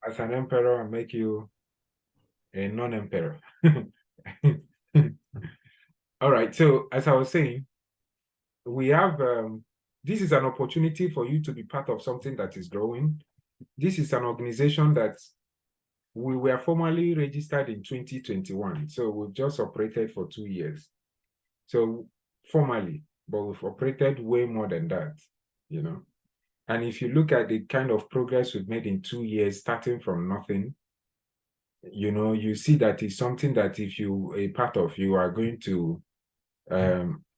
As an emperor, I make you a non-emperor. All right. So as I was saying, we have this is an opportunity for you to be part of something that is growing. This is an organization that we were formally registered in 2021. So we've just operated for 2 years. So formally, but we've operated way more than that, you know. And if you look at the kind of progress we've made in 2 years, starting from nothing, you see that it's something that if you a part of, you are going to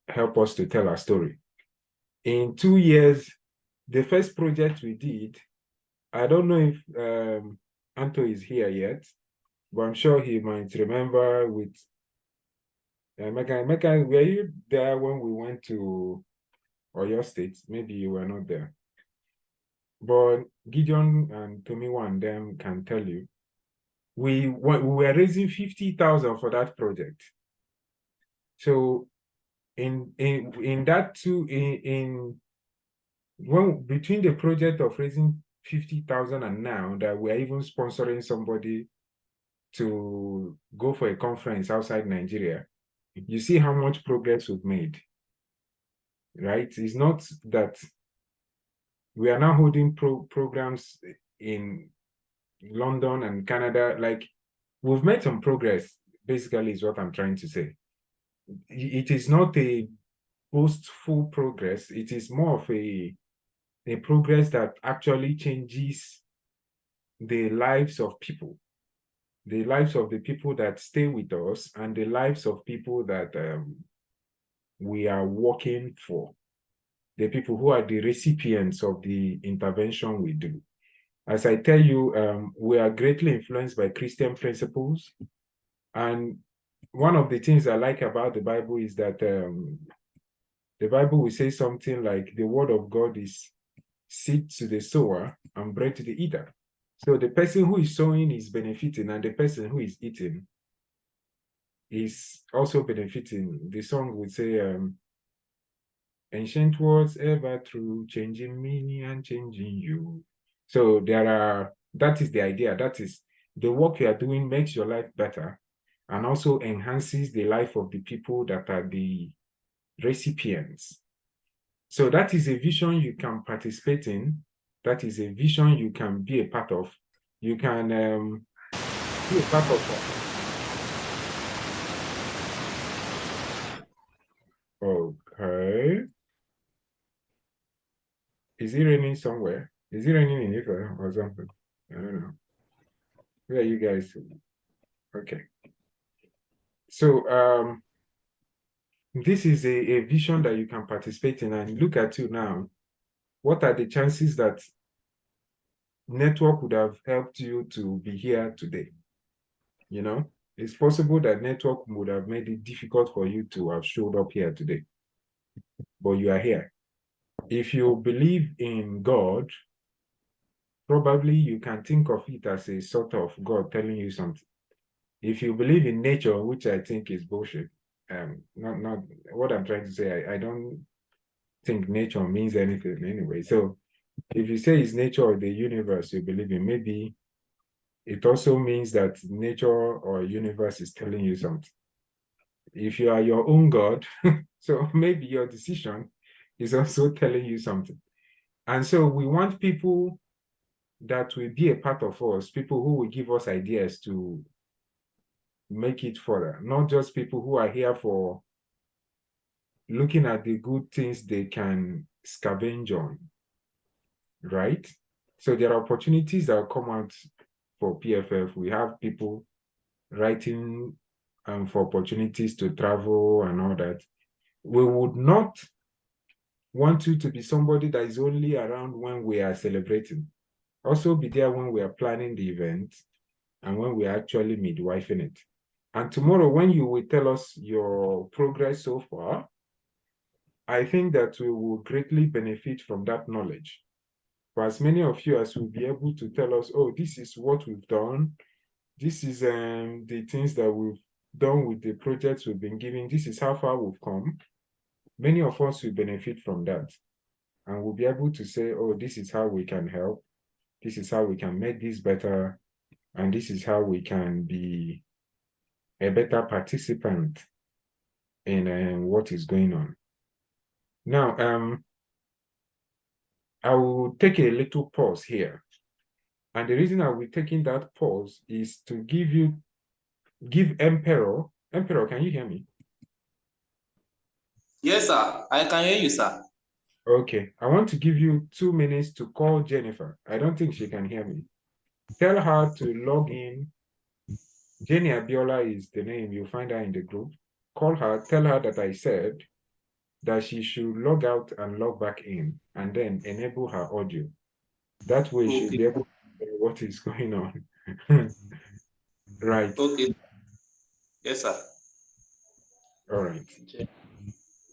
help us to tell our story. In 2 years, the first project we did, I don't know if Anto is here yet, but I'm sure he might remember with Megan, were you there when we went to Oyo State? Maybe you were not there. But Gideon and Tomiwa and them can tell you, we were raising 50,000 for that project. So in that two in when between the project of raising 50,000 and now that we're even sponsoring somebody to go for a conference outside Nigeria, you see how much progress we've made, right? It's not that we are now holding programs in London and Canada. Like, we've made some progress, basically, is what I'm trying to say. It is not a boastful progress. It is more of a progress that actually changes the lives of people, the lives of the people that stay with us, and the lives of people that we are working for, the people who are the recipients of the intervention we do. As I tell you, we are greatly influenced by Christian principles. And one of the things I like about the Bible is that the Bible will say something like the word of God is seed to the sower and bread to the eater. So the person who is sowing is benefiting, and the person who is eating is also benefiting. The song would say, ancient words ever true, changing me and changing you. So that is the idea. That is the work you are doing makes your life better and also enhances the life of the people that are the recipients. So that is a vision you can participate in. That is a vision you can be a part of. You can be a part of. Okay. Is it raining somewhere? Is it raining in Israel or something? I don't know. Where are you guys? Okay. So this is a vision that you can participate in, and look at you now. What are the chances that network would have helped you to be here today? You know, it's possible that network would have made it difficult for you to have showed up here today, but you are here. If you believe in God, probably you can think of it as a sort of God telling you something. If you believe in nature, which I think is bullshit, not what I'm trying to say, I don't think nature means anything anyway. So if you say it's nature or the universe you believe in, maybe it also means that nature or universe is telling you something. If you are your own God, so maybe your decision is also telling you something. And so we want people that will be a part of us, people who will give us ideas to make it further, not just people who are here for looking at the good things they can scavenge on, right? So there are opportunities that will come out for PFF. We have people writing for opportunities to travel and all that. We would not want you to be somebody that is only around when we are celebrating. Also be there when we are planning the event and when we are actually midwifing it. And tomorrow, when you will tell us your progress so far, I think that we will greatly benefit from that knowledge. For as many of you as will be able to tell us, oh, this is what we've done, this is the things that we've done with the projects we've been giving, this is how far we've come, many of us will benefit from that. and we'll be able to say, oh, this is how we can help, this is how we can make this better, and this is how we can be a better participant in what is going on. Now, I will take a little pause here. And the reason I will be taking that pause is to give Emperor. Emperor, can you hear me? Yes, sir. I can hear you, sir. Okay. I want to give you 2 minutes to call Jennifer. I don't think she can hear me. Tell her to log in. Jenny Abiola is the name. You'll find her in the group. Call her, tell her that I said that she should log out and log back in, and then enable her audio. That way she'll be able to hear what is going on. Right. Okay. Yes, sir. All right.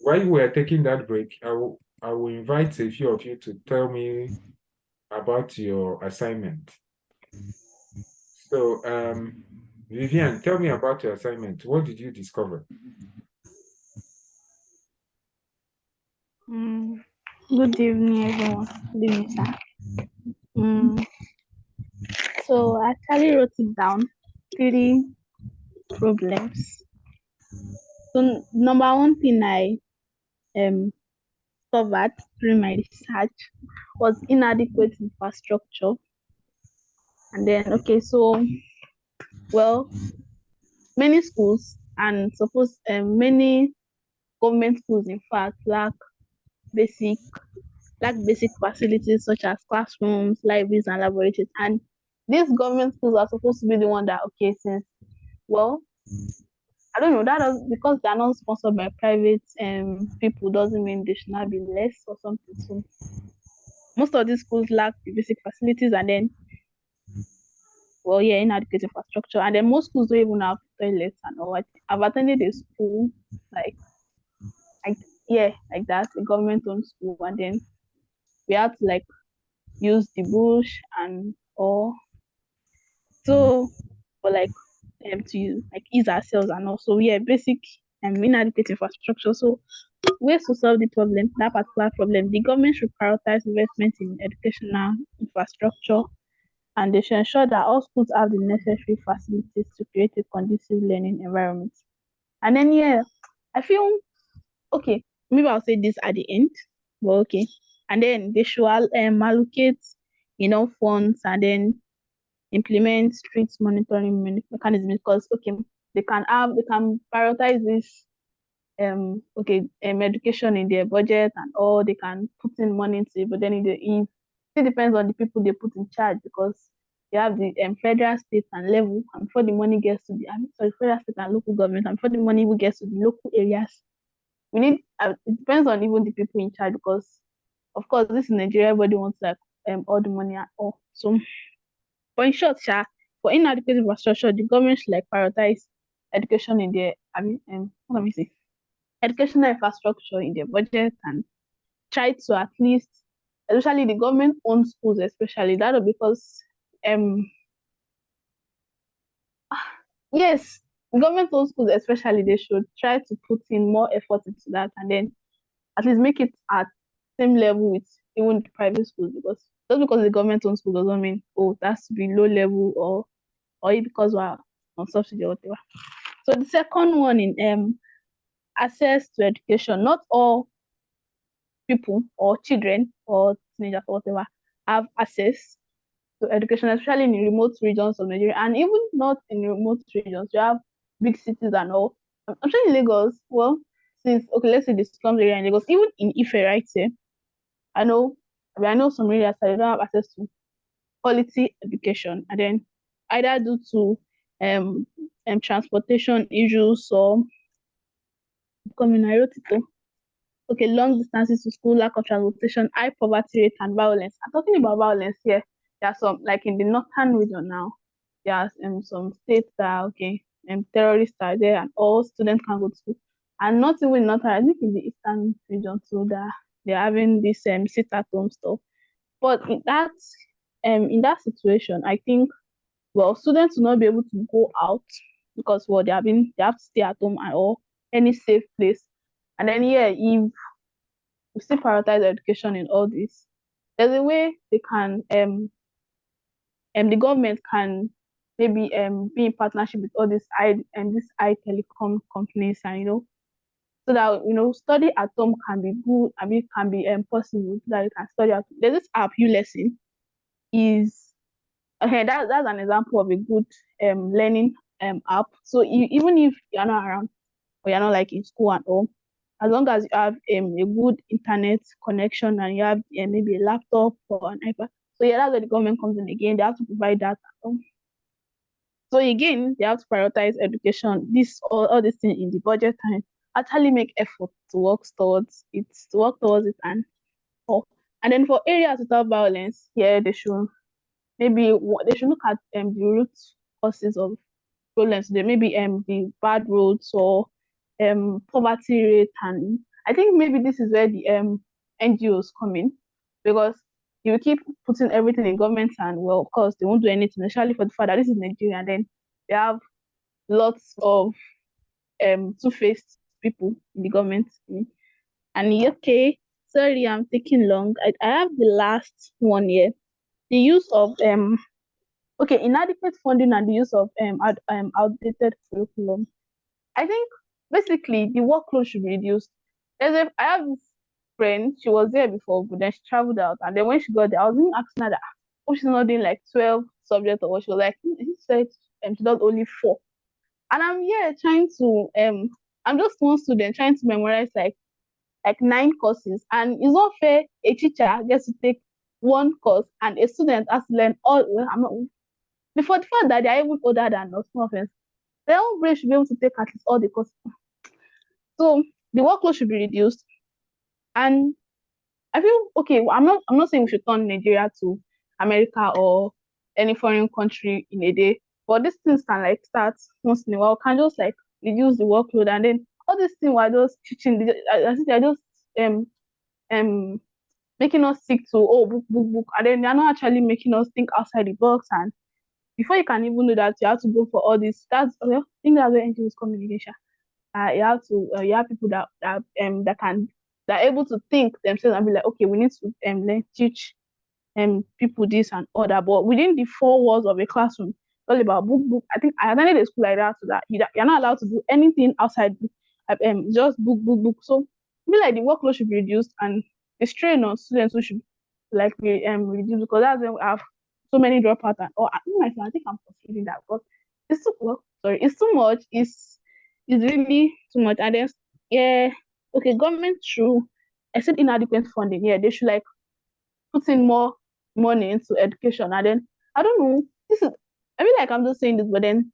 While we're taking that break, I will invite a few of you to tell me about your assignment. So, Vivian, tell me about your assignment. What did you discover? Good evening, everyone. Good evening, sir. So I actually wrote it down. 3 problems. So number one thing I discovered during my research was inadequate infrastructure. And then well, many schools and suppose many government schools in fact basic basic facilities such as classrooms, libraries, and laboratories. And these government schools are supposed to be the one that since well, I don't know that does, because they are not sponsored by private people doesn't mean they should not be less or something. So most of these schools lack the basic facilities, and then inadequate infrastructure, and then most schools don't even have toilets and all. I've attended a school like like like that, a government owned school, and then we had to use the bush and all so for to ease ourselves, and also basic inadequate infrastructure. So ways to solve that particular problem, the government should prioritize investment in educational infrastructure, and they should ensure that all schools have the necessary facilities to create a conducive learning environment. And then I feel okay, maybe I'll say this at the end, but okay. And then they should allocate enough funds, and then implement strict monitoring mechanism, because they can prioritize this education in their budget and all, they can put in money into it, but then it still depends on the people they put in charge, because you have the federal, state, and level, and before the money gets to federal, state, and local government, and before the money even gets to the local areas, we need it depends on even the people in charge, because of course this is Nigeria, everybody wants all the money at all. So but in short, for inadequate infrastructure, the government should prioritize education in their what let me say educational infrastructure in their budget, and try to at least, especially the government owned schools, especially that, because yes, government owned schools especially, they should try to put in more effort into that, and then at least make it at same level with even the private schools, because just because the government owned school doesn't mean that's to be low level, or because we're on subsidy or whatever. So the second one in access to education. Not all people or children or teenagers or whatever have access to education, especially in remote regions of Nigeria, and even not in remote regions. You have big cities and all. I'm sure in Lagos, well, let's say the slums area in Lagos, even in Ife, right here, I know some areas that they don't have access to quality education, and then either due to transportation issues, or becoming neurotic. Okay, long distances to school, lack of transportation, high poverty rate, and violence. I'm talking about violence here. There are some, like in the northern region now, there are some states that terrorists are there, and all students can go to school. And not even northern, I think in the eastern region too, that they're having this sit at home stuff. But in that situation, I think students will not be able to go out, because they have to stay at home, or any safe place. And then if we still prioritize education in all this. There's a way they can the government can maybe be in partnership with all these I telecom companies, and so that study at home can be good. I mean, can be possible, so that you can study at home. There's this app, lesson is okay. That's an example of a good learning app. So even if you're not around, or you're not like in school and all, as long as you have a good internet connection, and you have maybe a laptop or an iPad. So yeah, that's where the government comes in again. They have to provide that. So again, they have to prioritize education. All these things in the budget time, actually make effort to work towards it, and all. And then for areas without violence, yeah, they should look at the root causes of violence. There may be the bad roads, or poverty rate, and I think maybe this is where the NGOs come in, because you keep putting everything in government, and well, of course they won't do anything, especially for the fact that this is Nigeria, and then they have lots of two-faced people in the government. And okay, sorry, I'm taking long. I have the last one here. The use of inadequate funding, and the use of outdated curriculum. I think basically the workload should be reduced. I have this friend, she was there before, but then she traveled out, and then when she got there, I was even asking her that, oh, she's not doing like 12 subjects, or what. She was like, she said she does only 4. And I'm here trying to I'm just one student trying to memorize like 9 courses, and it's not fair a teacher gets to take one course and a student has to learn all. Well, I'm not before the fact that they are even older than us, no offense. Their own brain should be able to take at least all the courses. So the workload should be reduced. And I feel okay. I'm not saying we should turn Nigeria to America or any foreign country in a day, but these things can like start once in a while. Can just like reduce the workload, and then all these things were just teaching. I think they're just um making us stick to book, and then they're not actually making us think outside the box. And before you can even do that, you have to go for all this. I think that's where NGOs communication. You have people that are able to think themselves and be like, okay, we need to teach people this and other, but within the 4 walls of a classroom, it's all about book. I think I attended a school like that, so that you're not allowed to do anything outside just book. So I feel like the workload should be reduced, and the strain on students who should like be reduced, because that's when we have so many dropouts. And or I think I'm frustrating that, because it's too well, sorry, it's too much. It's really too much. And then yeah, okay, government should accept inadequate funding. Yeah, they should like put in more money into education. And then I don't know. I feel like I'm just saying this, but then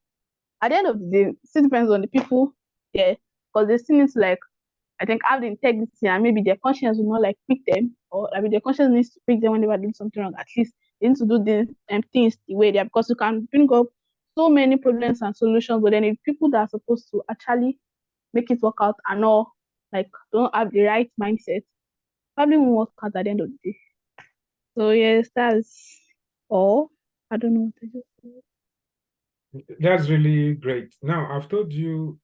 at the end of the day, it still depends on the people there, because they still need to like, I think, have the integrity, and maybe their conscience will not like pick them, or I mean their conscience needs to pick them when they are doing something wrong. At least they need to do the things the way they are, because you can bring up so many problems and solutions, but then if people that are supposed to actually make it work out and all like don't have the right mindset, probably won't work out at the end of the day. So yes, that's all. I don't know what to say. That's really great. Now, I've told you,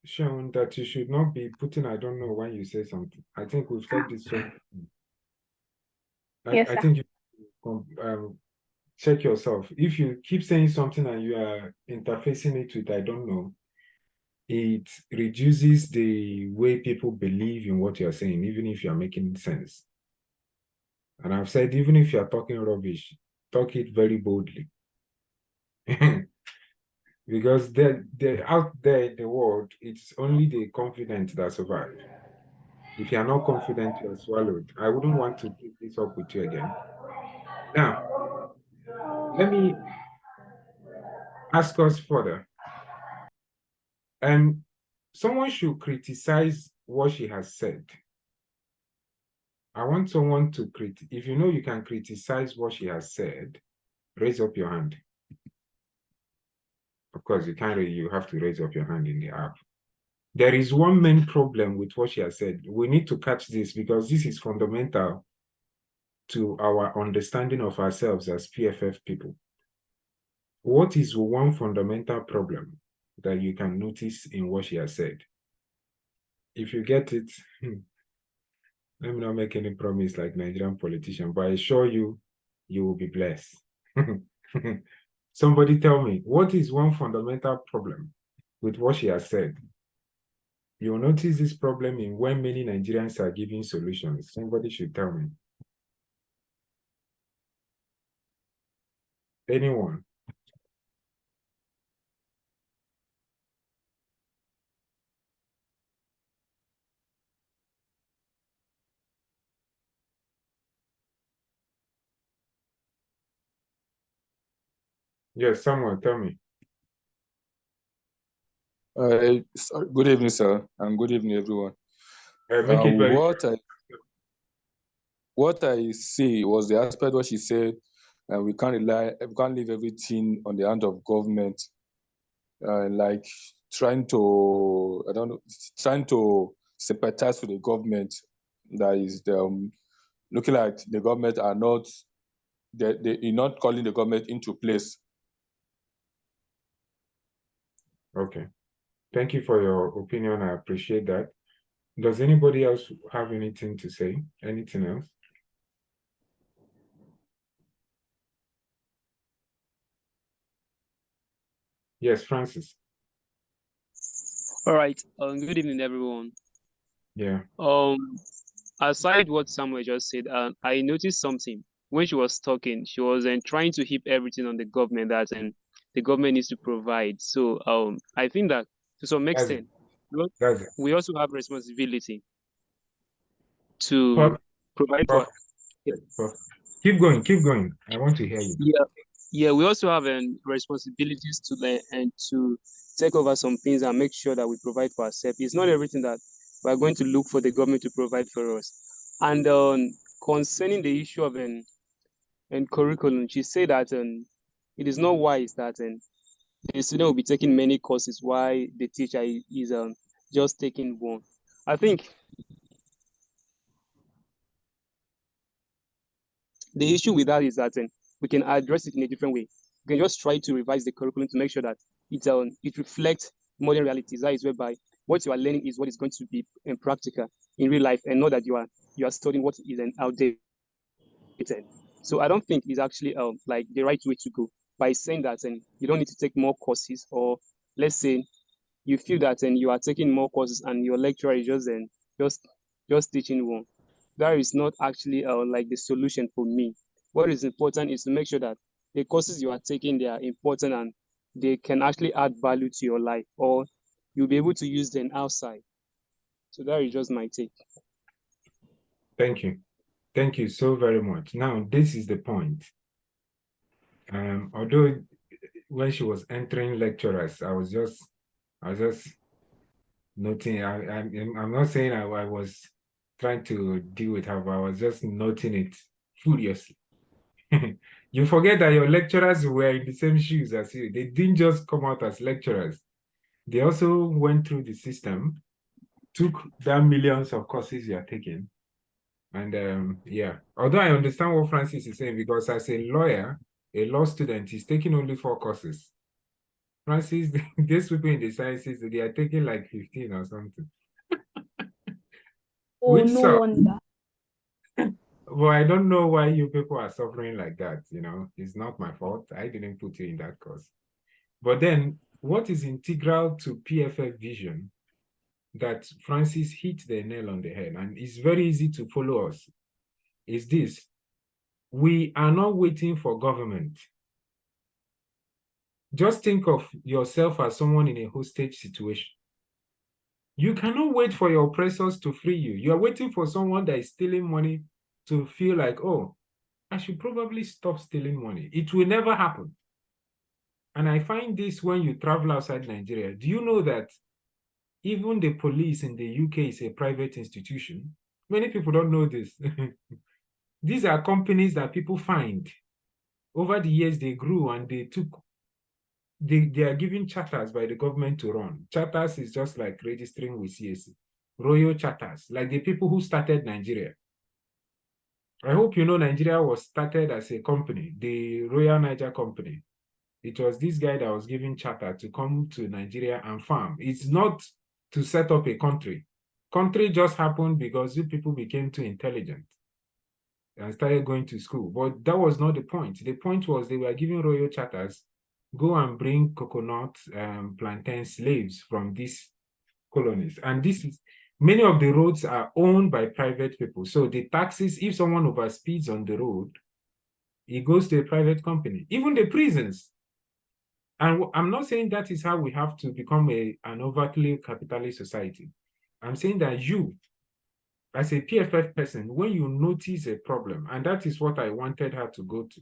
Sean, that you should not be putting I don't know when you say something. I think we've said this so. Yes, I sir. think you check yourself. If you keep saying something and you are interfacing it with I don't know, it reduces the way people believe in what you're saying, even if you're making sense. And I've said, even if you're talking rubbish, talk it very boldly. Because they're out there in the world, it's only the confident that survive. If you're not confident, you're swallowed. I wouldn't want to pick this up with you again. Now, let me ask us further. And someone should criticize what she has said. I want someone to if you know you can criticize what she has said, raise up your hand. Of course, you can't. You have to raise up your hand in the app. There is one main problem with what she has said. We need to catch this, because this is fundamental to our understanding of ourselves as PFF people. What is one fundamental problem that you can notice in what she has said? If you get it, Let me not make any promise like Nigerian politician, but I assure you, you will be blessed. Somebody tell me, what is one fundamental problem with what she has said? You'll notice this problem in when many Nigerians are giving solutions. Somebody should tell me. Anyone? Yes, someone tell me. Good evening, sir, and good evening, everyone. Make it very what I see was the aspect where she said, we can't leave everything on the hand of government, like trying to sympathize with the government. That is looking like the government are not they're not calling the government into place. Okay. Thank you for your opinion. I appreciate that. Does anybody else have anything to say? Anything else? Yes, Francis. All right. Good evening, everyone. Yeah. Aside what Samuel just said, I noticed something when she was talking. She was trying to heap everything on the government that the government needs to provide. So I think that to some extent, That's it. we also have responsibility to provide for. Perfect. Keep going, keep going. I want to hear you. Yeah, we also have responsibilities to and to take over some things and make sure that we provide for ourselves. It's not everything that we're going to look for the government to provide for us. And concerning the issue of curriculum, she said that it is not wise that the student will be taking many courses while the teacher is just taking one. I think the issue with that is that we can address it in a different way. We can just try to revise the curriculum to make sure that it reflects modern realities. That is whereby what you are learning is what is going to be practical in real life, and not that you are studying what is outdated. So I don't think it's actually like the right way to go by saying that you don't need to take more courses, or let's say you feel that you are taking more courses and your lecturer is just just teaching one. That is not actually like the solution for me. What is important is to make sure that the courses you are taking, they are important and they can actually add value to your life, or you'll be able to use them outside. So that is just my take. Thank you. Thank you so very much. Now, this is the point. Although when she was entering lecturers, I was just noting. I'm not saying I was trying to deal with her, but I was just noting it furiously. You forget that your lecturers were in the same shoes as you. They didn't just come out as lecturers. They also went through the system, took down millions of courses you are taking. And yeah, although I understand what Francis is saying, because as a lawyer, a law student, he's taking only 4 courses. Francis, these people in the sciences, they are taking like 15 or something. Oh, no wonder. Well, I don't know why you people are suffering like that. It's not my fault. I didn't put you in that course. But then, what is integral to PFF vision that Francis hit the nail on the head, and it's very easy to follow us, is this: we are not waiting for government. Just think of yourself as someone in a hostage situation. You cannot wait for your oppressors to free you. You are waiting for someone that is stealing money to feel like, oh, I should probably stop stealing money. It will never happen. And I find this when you travel outside Nigeria. Do you know that even the police in the UK is a private institution? Many people don't know this. These are companies that people find. Over the years, they grew and they are given charters by the government to run. Charters is just like registering with CAC. Royal charters, like the people who started Nigeria. I hope you know Nigeria was started as a company, the Royal Niger Company. It was this guy that was given charter to come to Nigeria and farm. It's not to set up a country. Country just happened because you people became too intelligent and started going to school. But that was not the point. The point was they were giving royal charters, go and bring coconut, plantain slaves from these colonies. And this is, many of the roads are owned by private people. So the taxes, if someone overspeeds on the road, it goes to a private company. Even the prisons. And I'm not saying that is how we have to become an overtly capitalist society. I'm saying that you, as a PFF person, when you notice a problem, and that is what I wanted her to go to,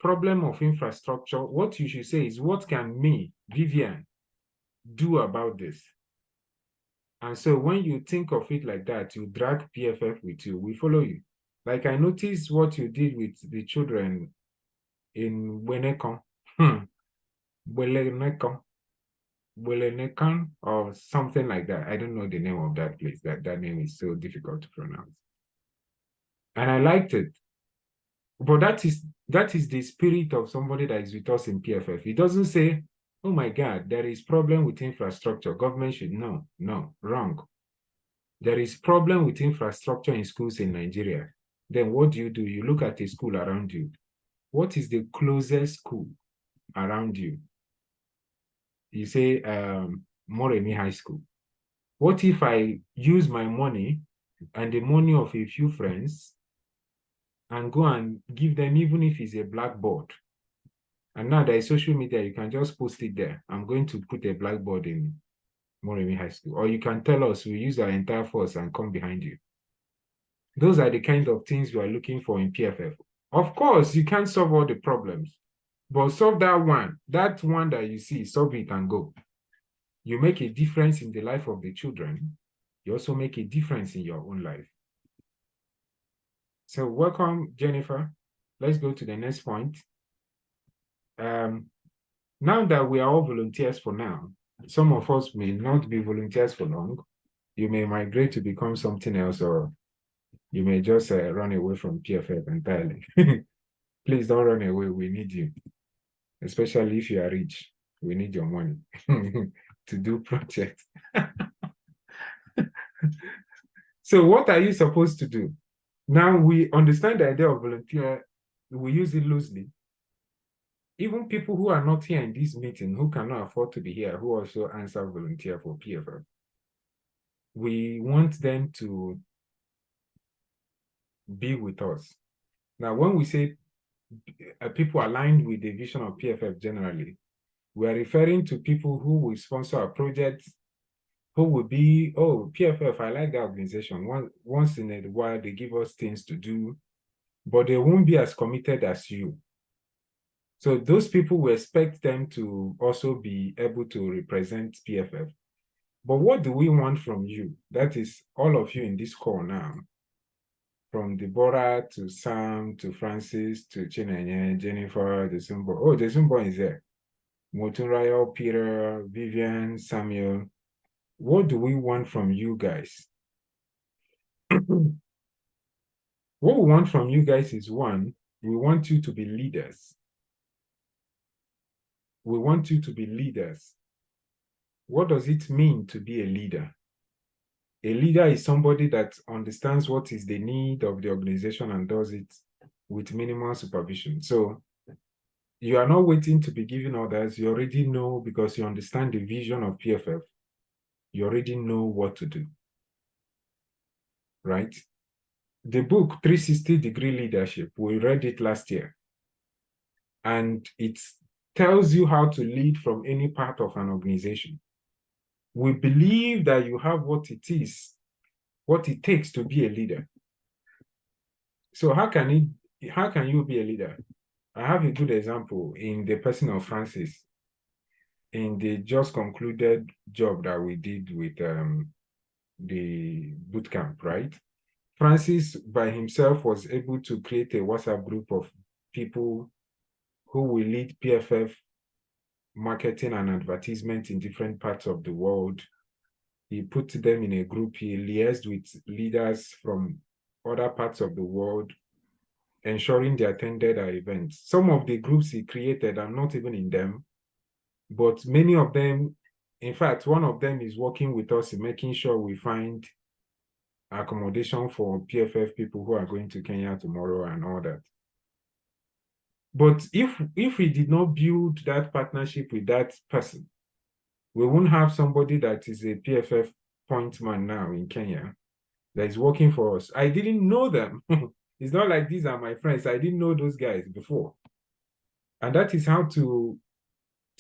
problem of infrastructure, what you should say is, what can me, Vivian, do about this? And so when you think of it like that, you drag PFF with you, we follow you. Like I noticed what you did with the children in Wenekon, Belenekan, or something like that. I don't know the name of that place. That name is so difficult to pronounce. And I liked it. But that is the spirit of somebody that is with us in PFF. He doesn't say, oh my God, there is problem with infrastructure. Government should, no, wrong. There is problem with infrastructure in schools in Nigeria. Then what do? You look at a school around you. What is the closest school around you? You say Moremi High School. What if I use my money and the money of a few friends and go and give them, even if it's a blackboard? And now there is social media, you can just post it there. I'm going to put a blackboard in Moremi High School. Or you can tell us, we use our entire force and come behind you. Those are the kind of things we are looking for in PFF. Of course, you can't solve all the problems, but solve that one that you see, solve it and go. You make a difference in the life of the children. You also make a difference in your own life. So welcome, Jennifer. Let's go to the next point. Now that we are all volunteers for now, some of us may not be volunteers for long. You may migrate to become something else, or you may just run away from PFF entirely. Please don't run away. We need you, especially if you are rich. We need your money to do projects. So what are you supposed to do? Now we understand the idea of volunteer. We use it loosely. Even people who are not here in this meeting, who cannot afford to be here, who also answer volunteer for PFF, we want them to be with us. Now, when we say people aligned with the vision of PFF generally, we are referring to people who will sponsor a project, who will be, oh, PFF, I like that organization. Once in a while, they give us things to do, but they won't be as committed as you. So those people, we expect them to also be able to represent PFF. But what do we want from you? That is all of you in this call now. From Deborah to Sam to Francis to Chinenye, Jennifer, Desumbo. Oh, Desumbo is there. Motunrayo, Peter, Vivian, Samuel. What do we want from you guys? What we want from you guys is, one, we want you to be leaders. We want you to be leaders. What does it mean to be a leader? A leader is somebody that understands what is the need of the organization and does it with minimal supervision. So you are not waiting to be given orders. You already know, because you understand the vision of PFF. You already know what to do, right? The book 360-Degree Leadership, we read it last year. And it tells you how to lead from any part of an organization. We believe that you have what it takes to be a leader. So how can you be a leader? I have a good example in the person of Francis, in the just concluded job that we did with the boot camp, right? Francis by himself was able to create a WhatsApp group of people who will lead PFF marketing and advertisement in different parts of the world. He put them in a group. He liaised with leaders from other parts of the world, ensuring they attended our events. Some of the groups he created, I'm not even in them, but many of them In fact, one of them is working with us in making sure we find accommodation for PFF people who are going to Kenya tomorrow and all that. But if we did not build that partnership with that person, we won't have somebody that is a PFF point man now in Kenya that is working for us. I didn't know them. It's not like these are my friends. I didn't know those guys before. And that is how to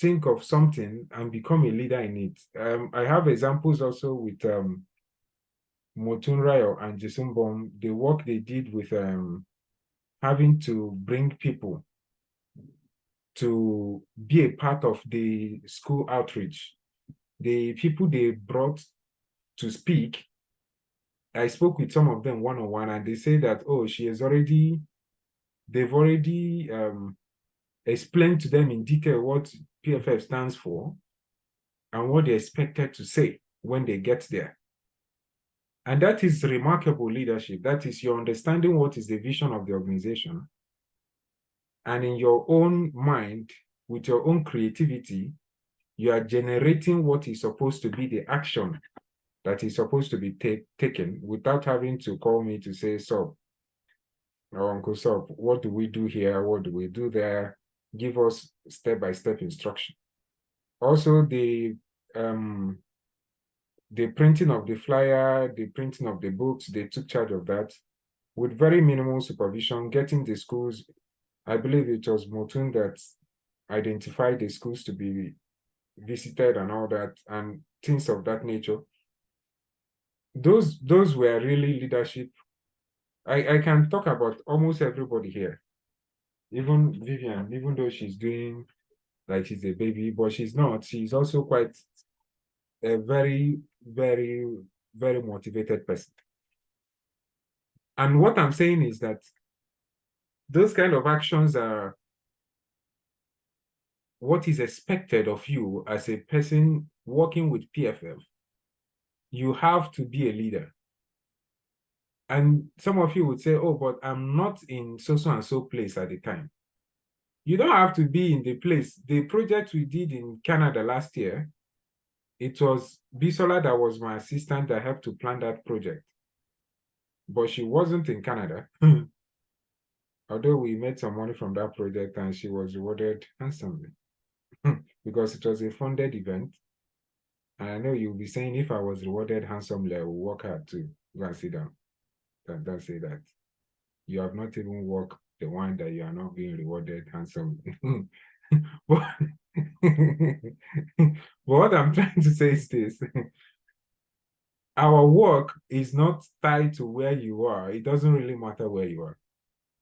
think of something and become a leader in it. I have examples also with Motun Rayo and Jason Bom, the work they did with having to bring people to be a part of the school outreach. The people they brought to speak, I spoke with some of them one-on-one, and they say that, oh, they've already explained to them in detail what PFF stands for and what they're expected to say when they get there. And that is remarkable leadership. That is your understanding what is the vision of the organization. And in your own mind, with your own creativity, you are generating what is supposed to be the action that is supposed to be taken without having to call me to say, so, or Uncle Sop, what do we do here? What do we do there? Give us step-by-step instruction. Also, the printing of the flyer, the printing of the books, they took charge of that with very minimal supervision, getting the schools. I believe it was Motun that identified the schools to be visited and all that, and things of that nature. Those were really leadership. I can talk about almost everybody here. Even Vivian, even though she's doing like she's a baby, but she's not. She's also quite a very, very, very motivated person. And what I'm saying is that those kind of actions are what is expected of you as a person working with PFF. You have to be a leader. And some of you would say, oh, but I'm not in so and so place at the time. You don't have to be in the place. The project we did in Canada last year, it was Bisola that was my assistant that helped to plan that project. But she wasn't in Canada. Although we made some money from that project and she was rewarded handsomely because it was a funded event. And I know you'll be saying, if I was rewarded handsomely, I will work hard to go and sit down. Don't say that. You have not even worked the one that you are not being rewarded handsomely. but what I'm trying to say is this. Our work is not tied to where you are. It doesn't really matter where you are.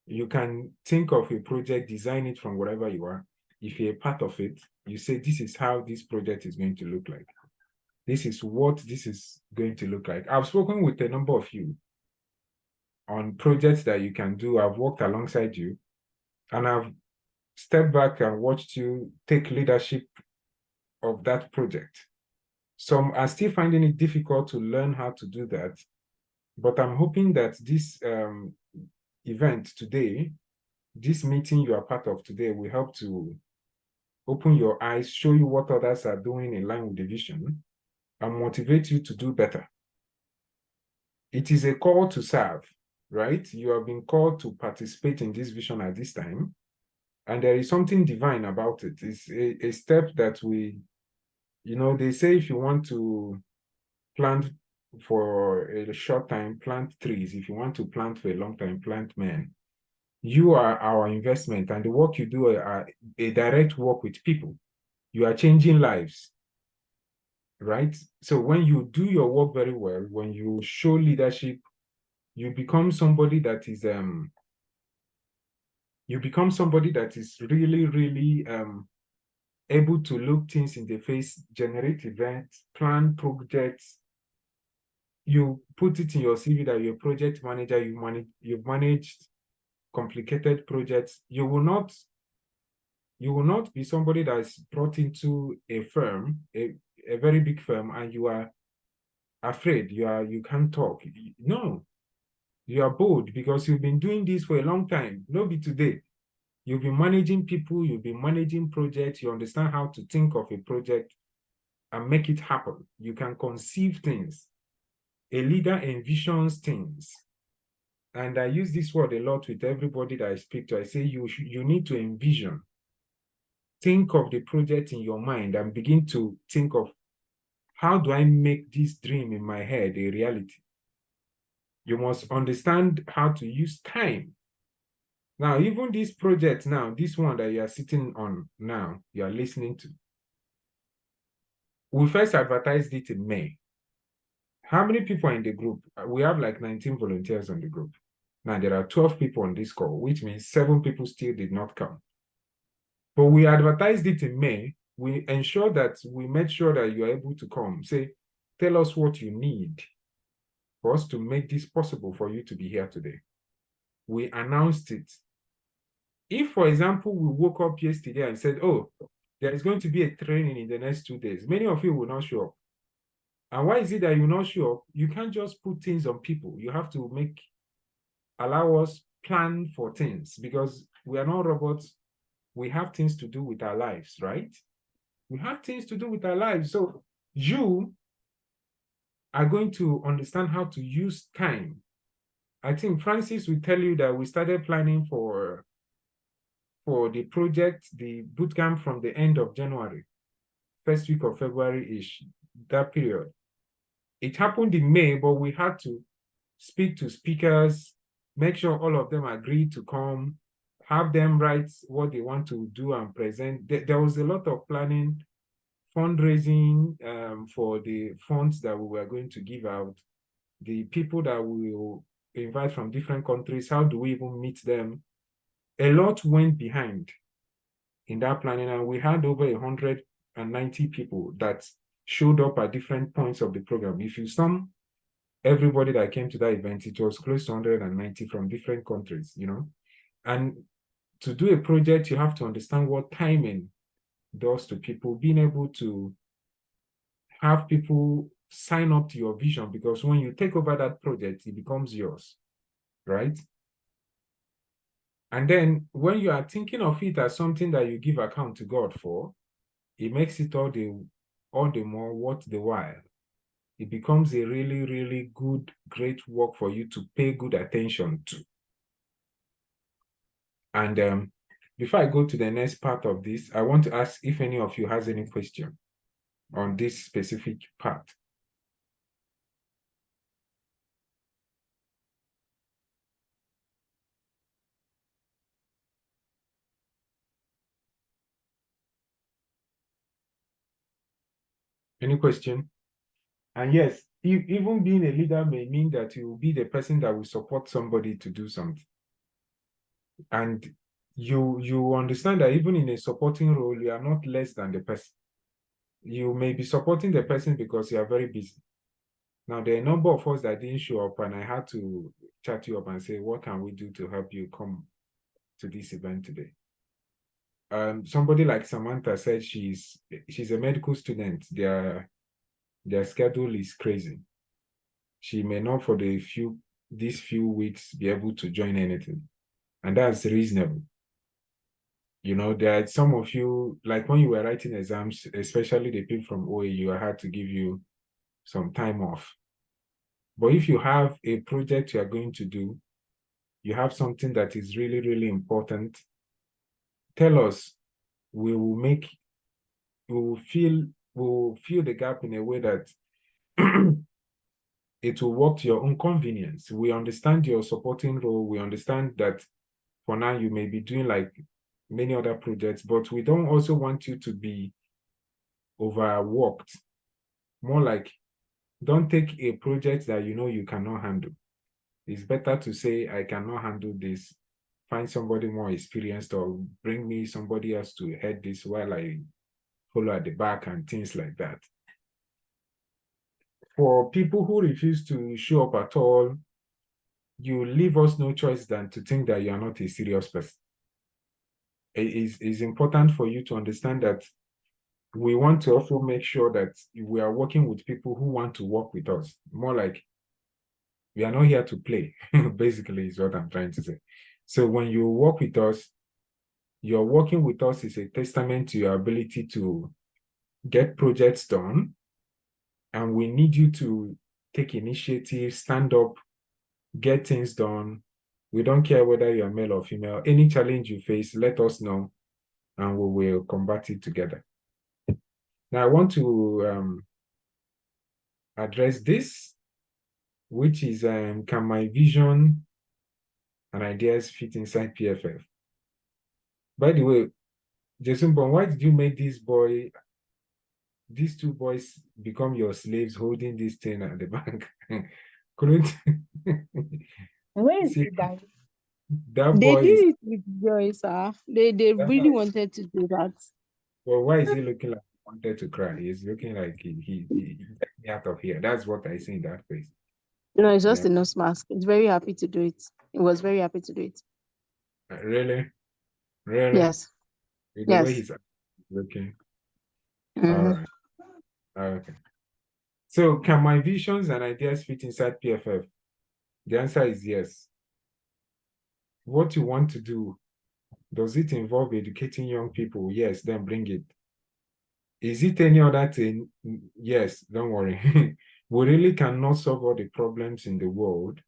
You can think of a project, design it from wherever you are. If you're a part of it, you say, this is how this project is going to look like. This is what this is going to look like. I've spoken with a number of you on projects that you can do. I've worked alongside you, and I've stepped back and watched you take leadership of that project. Some are still finding it difficult to learn how to do that, but I'm hoping that this event today, this meeting you are part of today, will help to open your eyes, show you what others are doing in line with the vision, and motivate you to do better. It is a call to serve, right? You have been called to participate in this vision at this time, and there is something divine about it. It's a step that we, they say if you want to plant for a short time, plant trees. If you want to plant for a long time, plant men. You are our investment, and the work you do are a direct work with people. You are changing lives, right? So when you do your work very well, when you show leadership, you become somebody that is really, really able to look things in the face, generate events, plan projects. You put it in your CV that you're a project manager, you've managed complicated projects. You will not be somebody that's brought into a firm, a very big firm, and you are afraid, you can't talk. No, you are bold because you've been doing this for a long time, not be today. You've been managing people, you've been managing projects, you understand how to think of a project, and make it happen. You can conceive things. A leader envisions things. And I use this word a lot with everybody that I speak to. I say you need to envision. Think of the project in your mind and begin to think of, how do I make this dream in my head a reality? You must understand how to use time. Now, even this project now, this one that you are sitting on now, you are listening to, we first advertised it in May. How many people are in the group? We have like 19 volunteers on the group. Now, there are 12 people on this call, which means 7 people still did not come. But we advertised it in May. We ensure that we made sure that you are able to come. Say, tell us what you need for us to make this possible for you to be here today. We announced it. If, for example, we woke up yesterday and said, oh, there is going to be a training in the next 2 days, many of you will not show up. And why is it that you will not show up? You can't just put things on people. You have to allow us plan for things, because we are not robots. We have things to do with our lives, right? We have things to do with our lives. So you are going to understand how to use time. I think Francis will tell you that we started planning for the project, the bootcamp, from the end of January, first week of February-ish, that period. It happened in May, but we had to speak to speakers, make sure all of them agreed to come, have them write what they want to do and present. There was a lot of planning, fundraising for the funds that we were going to give out, the people that we will invite from different countries, how do we even meet them? A lot went behind in that planning, and we had over 190 people that showed up at different points of the program. If you sum everybody that came to that event, it was close to 190 from different countries, you know. And to do a project, you have to understand what timing does to people, being able to have people sign up to your vision, because when you take over that project, it becomes yours, right? And then when you are thinking of it as something that you give account to God for, it makes it all the more worth the while. It becomes a really, really good, great work for you to pay good attention to. And before I go to the next part of this, I want to ask if any of you has any question on this specific part. Any question? And yes, even being a leader may mean that you will be the person that will support somebody to do something. And you understand that even in a supporting role, you are not less than the person. You may be supporting the person because you are very busy. Now, there are a number of us that didn't show up, and I had to chat you up and say, what can we do to help you come to this event today? Somebody like Samantha said she's a medical student. Their schedule is crazy. She may not for these few weeks be able to join anything. And that's reasonable. You know, there are some of you, like when you were writing exams, especially the people from OAU, I had to give you some time off. But if you have a project you are going to do, you have something that is really, really important, tell us. We will fill the gap in a way that it will work to your own convenience. We understand your supporting role. We understand that for now you may be doing like many other projects, but we don't also want you to be overworked. More like, don't take a project that you know you cannot handle. It's better to say, I cannot handle this. Find somebody more experienced, or bring me somebody else to head this while I follow at the back and things like that. For people who refuse to show up at all, you leave us no choice than to think that you are not a serious person. It is important for you to understand that we want to also make sure that we are working with people who want to work with us. More like, we are not here to play, basically, is what I'm trying to say. So when you work with us, your working with us is a testament to your ability to get projects done And we need you to take initiative, stand up, get things done. We don't care whether you're male or female. Any challenge you face, let us know, and we will combat it together. Now, I want to address this, which is, can my vision and ideas fit inside PFF? By the way, Jason, why did you make these two boys become your slaves holding this thing at the bank? Couldn't Where is see the guy? that They boy did is, it with joy, sir. They that really boy, wanted to do that. well, why is he looking like he wanted to cry? He's looking like he get me out of here. That's what I see in that face. No, it's just Yeah. a nose mask. It's very happy to do it. It was very happy to do it. Really? Really? Yes. With the way Yes. he's looking. Mhm. All right. Okay. So can my visions and ideas fit inside PFF? The answer is yes. What you want to do, does it involve educating young people? Yes, then bring it. Is it any other thing? Yes, don't worry. We really cannot solve all the problems in the world.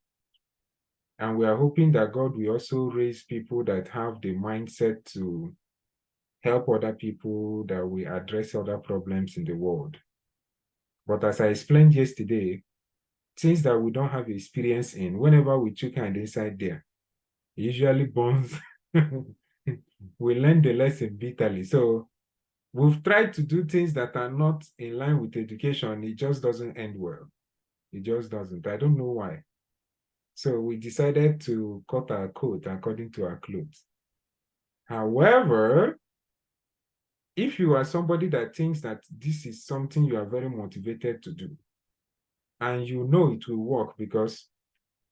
And we are hoping that God will also raise people that have the mindset to help other people, that we address other problems in the world. But as I explained yesterday, things that we don't have experience in, whenever we took hand inside there, it usually burns. We learn the lesson bitterly. So we've tried to do things that are not in line with education. It just doesn't end well. It just doesn't. I don't know why. So we decided to cut our coat according to our clothes. However, if you are somebody that thinks that this is something you are very motivated to do, and you know it will work because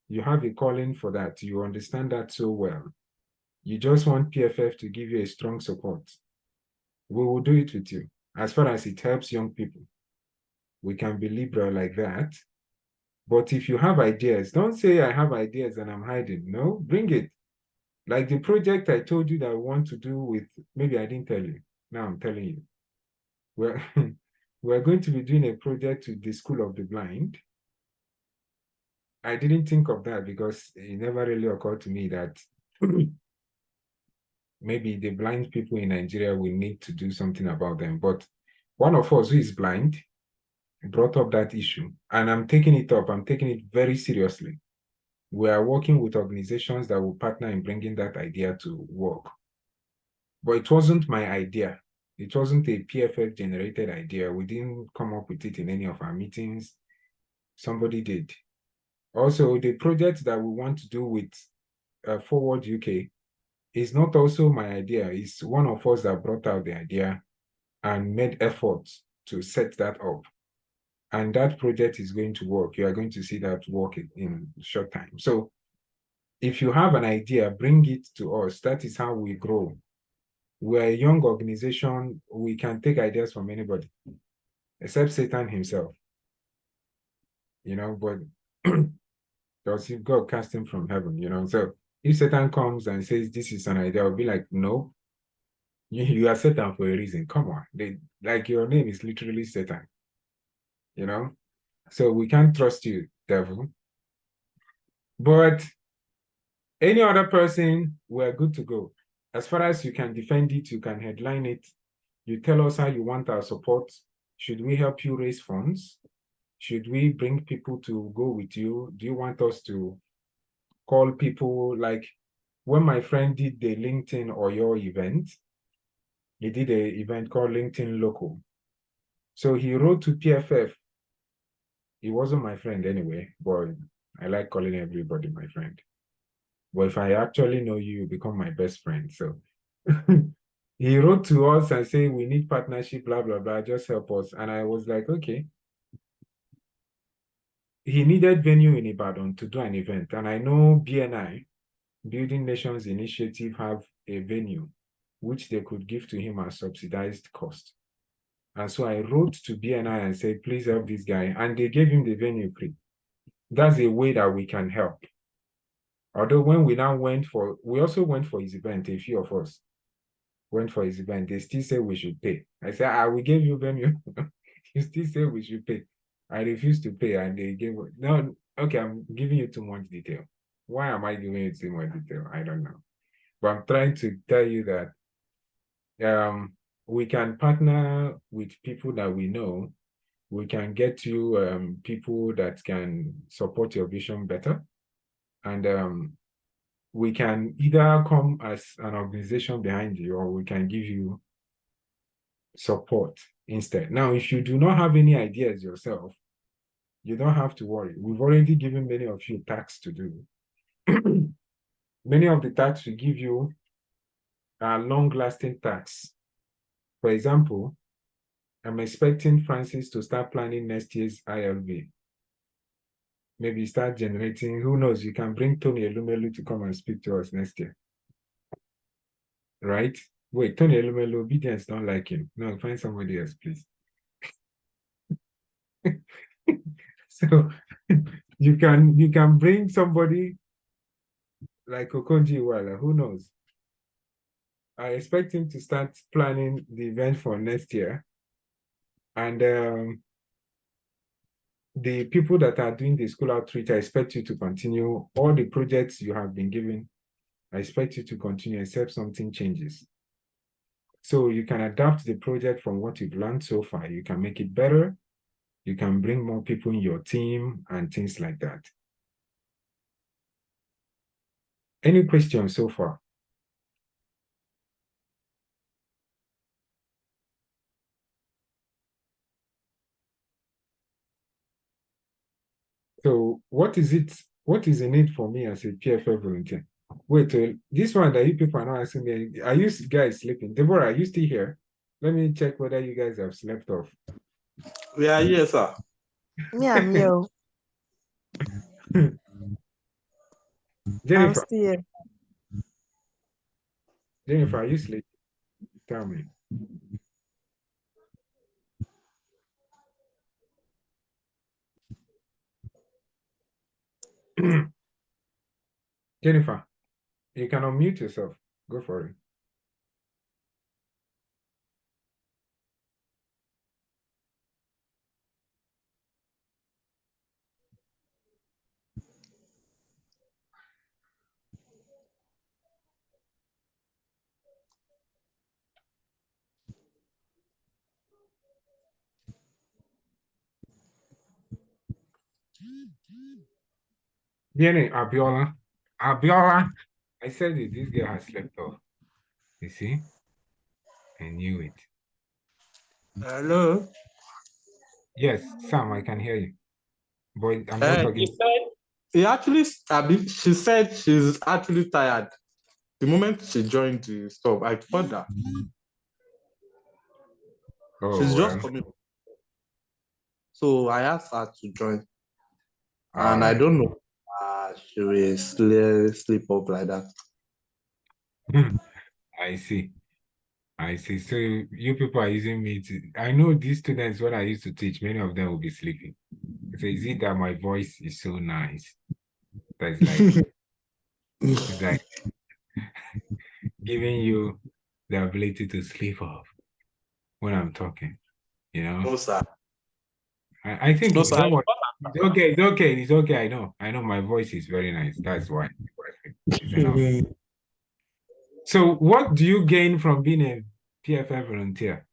you have a calling for that, you understand that so well, you just want PFF to give you a strong support, we will do it with you. As far as it helps young people, we can be liberal like that. But if you have ideas, don't say I have ideas and I'm hiding. No, bring it. Like the project I told you that I want to do with, maybe I didn't tell you. Now I'm telling you. We're, we're going to be doing a project with the School of the Blind. I didn't think of that because it never really occurred to me that maybe the blind people in Nigeria will need to do something about them. But one of us who is blind brought up that issue, and I'm taking it up. I'm taking it very seriously. We are working with organizations that will partner in bringing that idea to work. But it wasn't my idea. It wasn't a PFF generated idea. We didn't come up with it in any of our meetings. Somebody did. Also, the project that we want to do with Forward UK is not also my idea. It's one of us that brought out the idea and made efforts to set that up. And that project is going to work. You are going to see that work in short time. So if you have an idea, bring it to us. That is how we grow. We're a young organization. We can take ideas from anybody, except Satan himself. You know, but because God cast him from heaven, you know. So if Satan comes and says this is an idea, I'll be like, no, you are Satan for a reason. Come on. Like your name is literally Satan, you know. So we can't trust you, devil. But any other person, we're good to go. As far as you can defend it, you can headline it. You tell us how you want our support. Should we help you raise funds? Should we bring people to go with you? Do you want us to call people? Like when my friend did the LinkedIn or your event, he did an event called LinkedIn Local. So he wrote to PFF. He wasn't my friend anyway, but I like calling everybody my friend. But if I actually know you, you become my best friend. So he wrote to us and said, we need partnership, blah, blah, blah, just help us. And I was like, okay. He needed venue in Ibadan to do an event. And I know BNI, Building Nations Initiative, have a venue which they could give to him at subsidized cost. And so I wrote to BNI and said, please help this guy. And they gave him the venue free. That's a way that we can help. Although when we also went for his event, a few of us went for his event, they still say we should pay. I said, we gave you venue. You still say we should pay. I refused to pay, and they gave no. Okay, I'm giving you too much detail. Why am I giving you too much detail? I don't know, but I'm trying to tell you that we can partner with people that we know. We can get you people that can support your vision better, and we can either come as an organization behind you, or we can give you support instead. Now, if you do not have any ideas yourself, you don't have to worry. We've already given many of you tasks to do. Many of the tasks we give you are long-lasting tasks. For example, I'm expecting Francis to start planning next year's ILB. Maybe start generating, who knows, you can bring Tony Elumelu to come and speak to us next year. Right? Wait, Tony Elumelu, obedience don't like him. No, find somebody else, please. So you can bring somebody like Okonji Iweala, who knows? I expect him to start planning the event for next year. And the people that are doing the school outreach, I expect you to continue all the projects you have been given. I expect you to continue except something changes. So you can adapt the project from what you've learned so far. You can make it better. You can bring more people in your team and things like that. Any questions so far? So what is it? What is the need for me as a PFF volunteer? Wait, this one that you people are not asking me, are you guys sleeping? Deborah, are you still here? Let me check whether you guys have slept off. We are here, sir. Me, I'm here. I'm Jennifer, still here. Jennifer, are you sleeping? Tell me. Jennifer, you can unmute yourself. Go for it. Jenny, Abiola. Abiola. I said it, this girl has slept off. You see? I knew it. Hello. Yes, Sam, I can hear you. But I'm not talking. She said she's actually tired. The moment she joined the stop, I thought that Oh, she's just well. coming. So I asked her to join, and I All don't know. She will sleep up like that. right. I see. I see. So you people are using me to. I know these students, when I used to teach, many of them will be sleeping. So is it that my voice is so nice? That's like, it's like giving you the ability to sleep off when I'm talking, you know? No, sir. I think No, it's sir. it's okay, it's okay, it's okay. I know my voice is very nice. That's why it's enough. So what do you gain from being a PFF volunteer?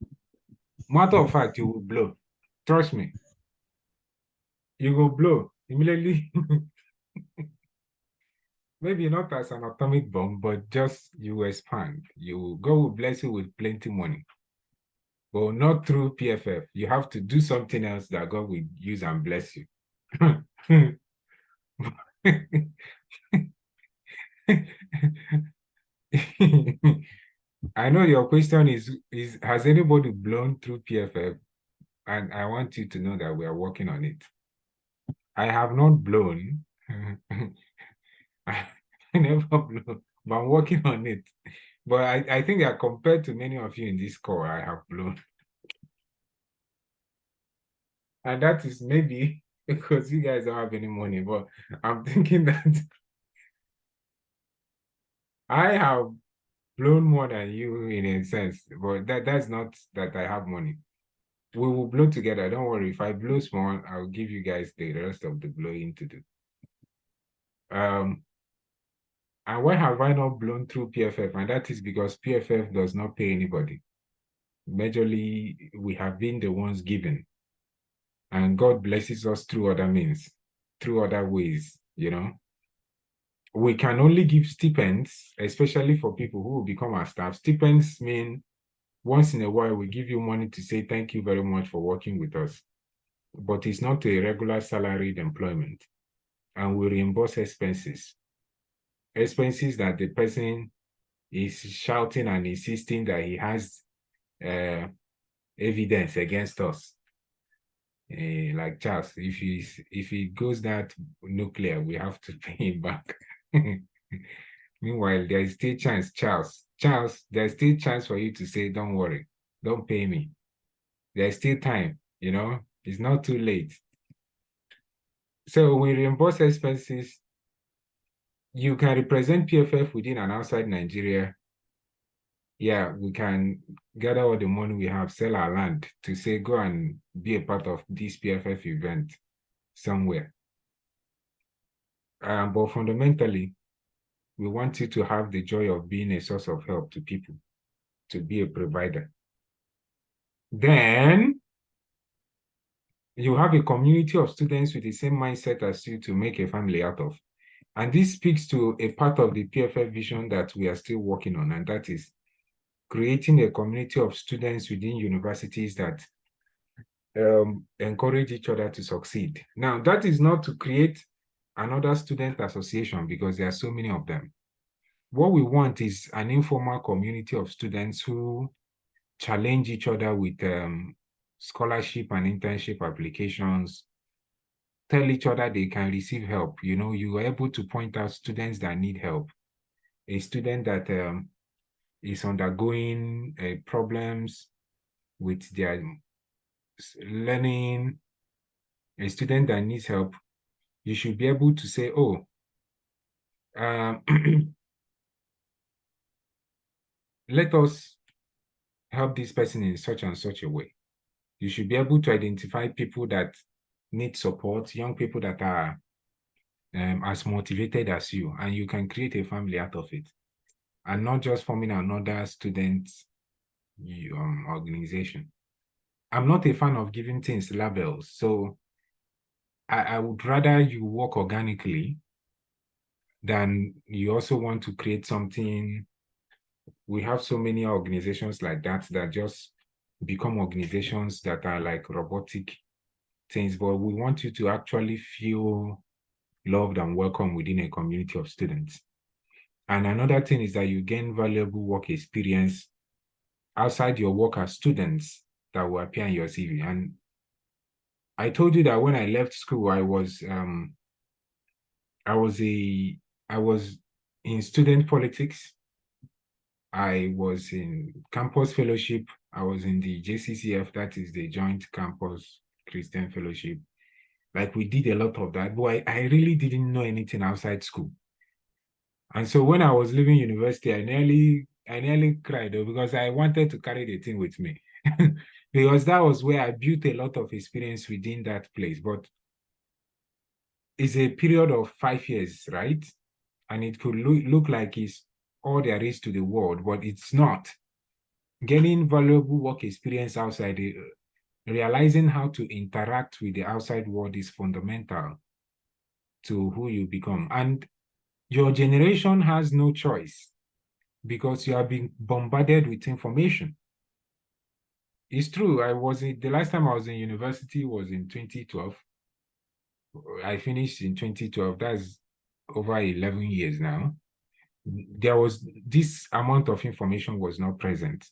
Matter of fact, you will blow. Trust me. You will blow immediately. Maybe not as an atomic bomb, but just you expand. God will bless you with plenty money. But not through PFF. You have to do something else that God will use and bless you. I know your question is has anybody blown through PFF? And I want you to know that we are working on it. I have not blown. I never blown, but I'm working on it. But I think that compared to many of you in this call, I have blown. And that is maybe because you guys don't have any money, but I'm thinking that I have blown more than you in a sense, but that's not that I have money. We will blow together. Don't worry. If I blow small, I'll give you guys the rest of the blowing to do. And why have I not blown through PFF? And that is because PFF does not pay anybody. Majorly, we have been the ones given. And God blesses us through other means, through other ways, you know. We can only give stipends, especially for people who will become our staff. Stipends mean once in a while we give you money to say thank you very much for working with us. But it's not a regular salaried employment. And we reimburse expenses. Expenses that the person is shouting and insisting that he has evidence against us. Like Charles, if he goes that nuclear, we have to pay him back. Meanwhile, there is still chance, Charles, there's still chance for you to say, don't worry, don't pay me. There's still time, you know, it's not too late. So we reimburse expenses. You can represent PFF within and outside Nigeria. Yeah, we can gather all the money we have, sell our land to say, go and be a part of this PFF event somewhere. But fundamentally, we want you to have the joy of being a source of help to people, to be a provider. Then you have a community of students with the same mindset as you to make a family out of. And this speaks to a part of the PFF vision that we are still working on, and that is creating a community of students within universities that encourage each other to succeed. Now, that is not to create another student association because there are so many of them. What we want is an informal community of students who challenge each other with scholarship and internship applications, tell each other they can receive help. You know, you are able to point out students that need help. A student that is undergoing problems with their learning, a student that needs help, you should be able to say, oh, let us help this person in such and such a way. You should be able to identify people that need support, young people that are as motivated as you, and you can create a family out of it, and not just forming another student organization. I'm not a fan of giving things labels, so I would rather you work organically than you also want to create something. We have so many organizations like that that just become organizations that are like robotic things, but we want you to actually feel loved and welcome within a community of students. And another thing is that you gain valuable work experience outside your work as students that will appear in your CV. And I told you that when I left school, I was in student politics. I was in campus fellowship. I was in the JCCF, that is the Joint Campus Christian Fellowship. Like we did a lot of that, but I really didn't know anything outside school. And so when I was leaving university, I nearly cried though, because I wanted to carry the thing with me. Because that was where I built a lot of experience within that place. But it's a period of 5 years, right? And it could look like it's all there is to the world, but it's not. Gaining valuable work experience outside, realizing how to interact with the outside world is fundamental to who you become. And your generation has no choice because you are being bombarded with information. It's true. The last time I was in university was in 2012. I finished in 2012. That's over 11 years now. There was this amount of information was not present.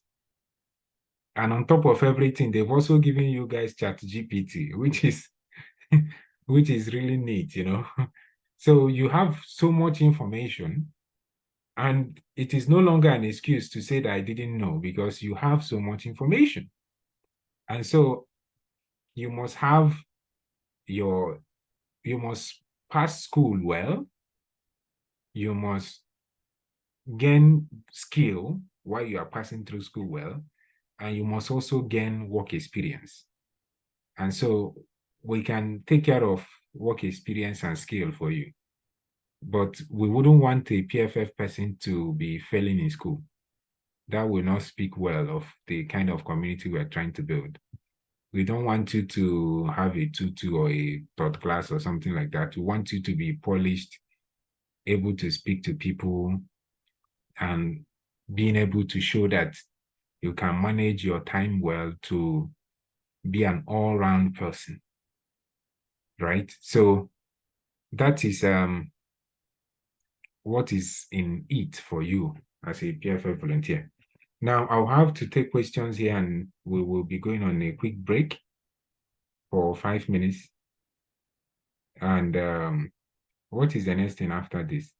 And on top of everything, they've also given you guys ChatGPT, which is which is really neat, you know. So you have so much information, and it is no longer an excuse to say that I didn't know because you have so much information. And so you must pass school well. You must gain skill while you are passing through school well, and you must also gain work experience. And so we can take care of work experience and skill for you. But we wouldn't want a PFF person to be failing in school. That will not speak well of the kind of community we're trying to build. We don't want you to have a tutu or a third class or something like that. We want you to be polished, able to speak to people, and being able to show that you can manage your time well to be an all-round person, right? So that is what is in it for you as a PFF volunteer. Now, I'll have to take questions here, and we will be going on a quick break for 5 minutes. And what is the next thing after this?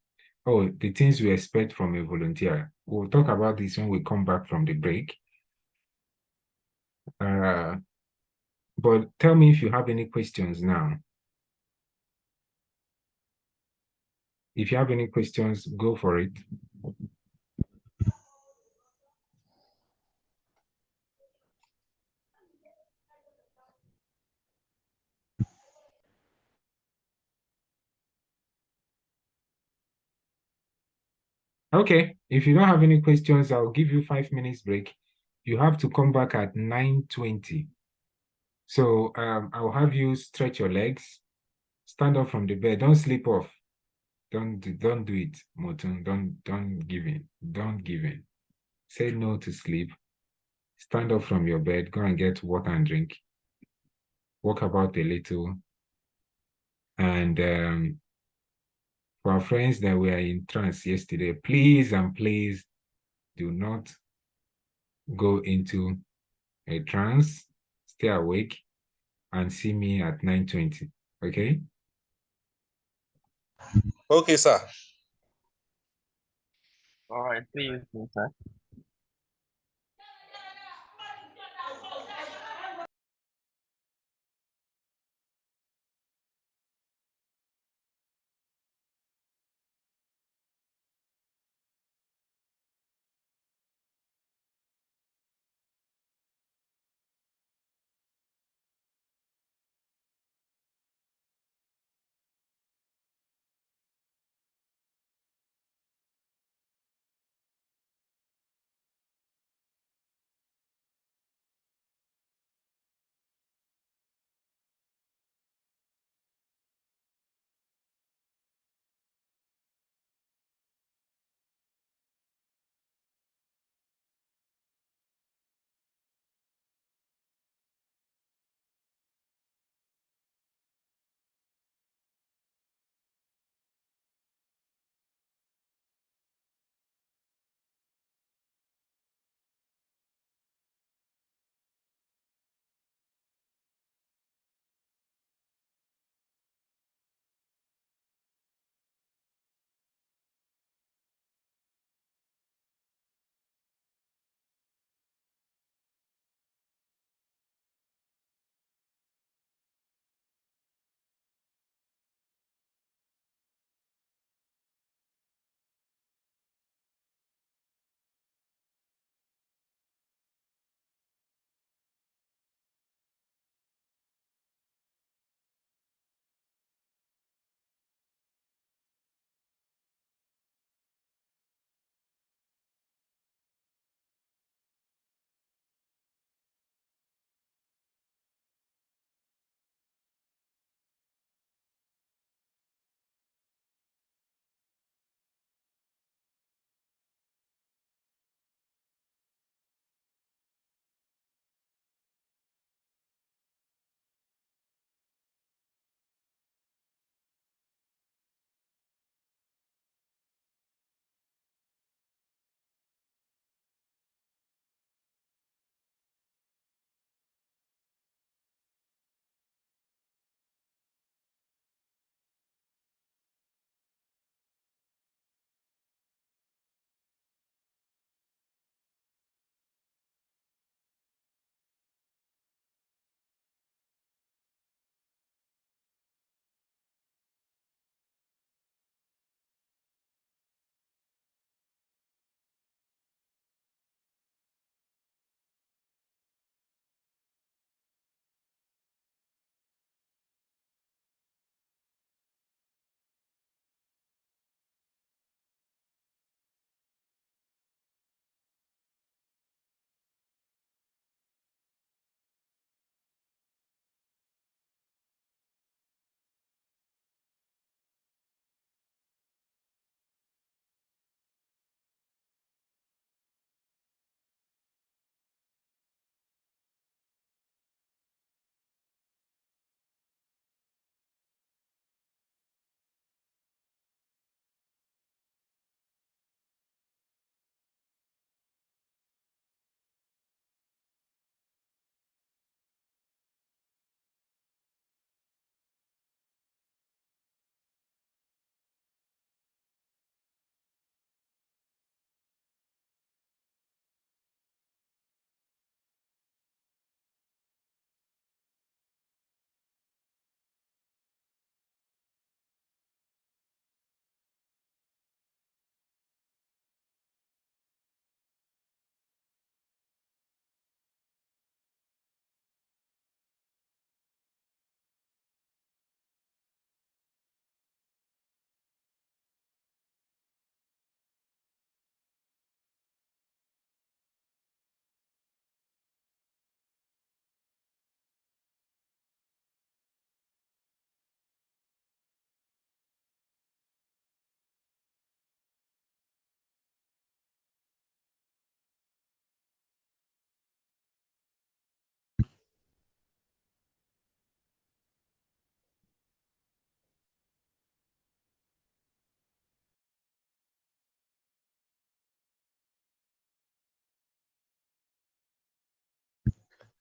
Oh, the things we expect from a volunteer. We'll talk about this when we come back from the break. But tell me if you have any questions now. If you have any questions, go for it. Okay, if you don't have any questions, I'll give you 5 minutes break. You have to come back at 9:20. So I'll have you stretch your legs, stand up from the bed. Don't sleep off. Don't do it, Motun. Don't give in. Don't give in. Say no to sleep. Stand up from your bed. Go and get water and drink. Walk about a little. And for our friends that were in trance yesterday, please and please do not go into a trance. Stay awake and see me at 9:20. Okay? Okay, sir. All right, see you soon, sir.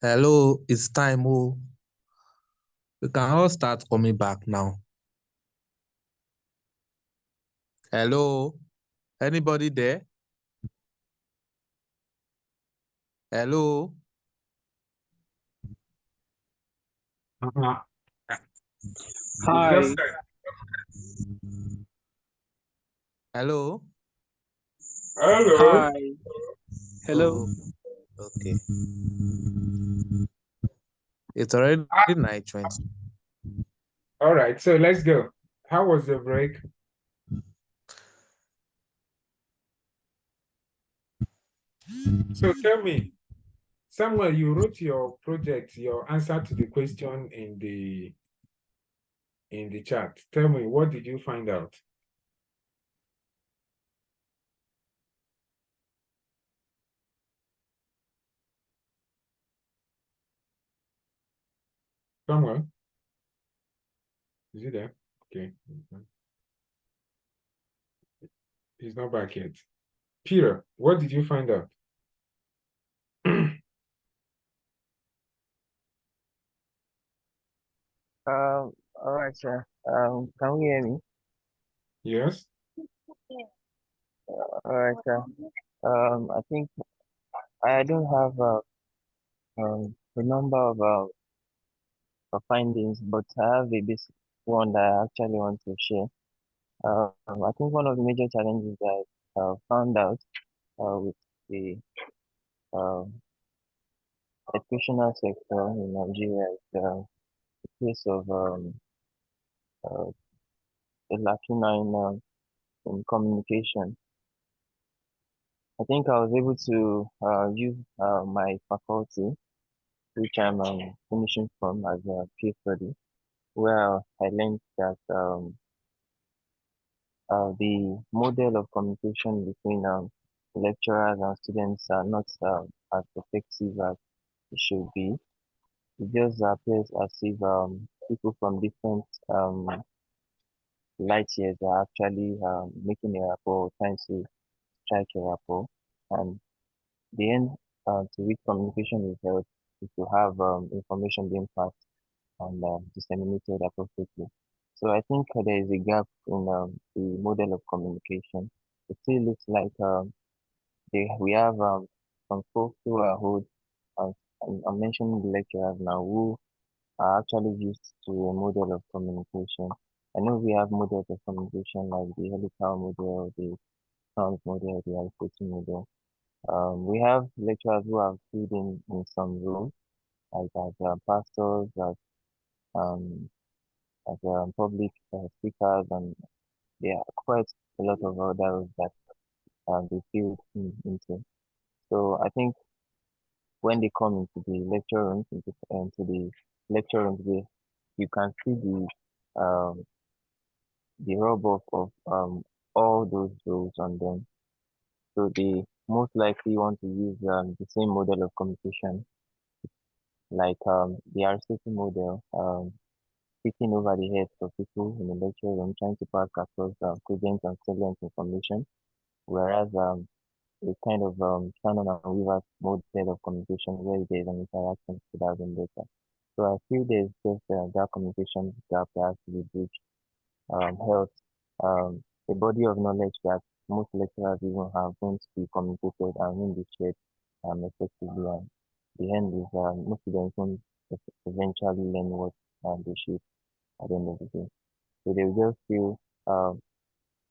Hello, it's time. Oh, we can all start coming back now. Hello, anybody there? Hello. Uh-huh. Hi. Just Hello. hello. Hi. Hello. Okay. It's already Ah, 9:20. all right, so let's go. How was the break? So tell me, Samuel, you wrote your project, your answer to the question in the chat. Tell me, what did you find out? Samuel, is he there? Okay. He's not back yet. Peter, what did you find out? All right, sir. Can you hear me? Yes. All right, sir. I think I don't have a number of findings, but I have a basic one that I actually want to share. I think one of the major challenges that I found out with the uh, educational sector in Nigeria is the case of uh, the lacuna in communication. I think I was able to use my faculty, which I'm finishing from as a case study, where I learned that the model of communication between lecturers and students are not as effective as it should be. It just appears as if people from different light years are actually making a rapport, trying to strike a rapport, and the end to which communication is held is to have information being passed and disseminated appropriately. So I think there is a gap in the model of communication. It still looks like we have some folks who are hold, uh, I'm mentioning the lecturers now, who are actually used to a model of communication. I know we have models of communication like the helical model, the sound model, the Aristotle model. We have lecturers who have filled in some roles, like as pastors, um, as public speakers, and there are quite a lot of other roles that they filled into. So I think when they come into the lecture rooms, into the lecture rooms, you can see the rub off of all those roles on them. So they most likely want to use the same model of communication, like the Aristotle model, speaking over the heads of people in the lecture room, trying to pass across cogent and salient information, whereas a kind of Shannon and Weaver's model of communication where there's an interaction could have been better. So I feel there's just that communication gap that has to be bridged. Health, a body of knowledge that most lecturers even have going to be communicated and when be shared effectively. And the end is most students won't eventually learn what they should at the end of the day. So they will just feel,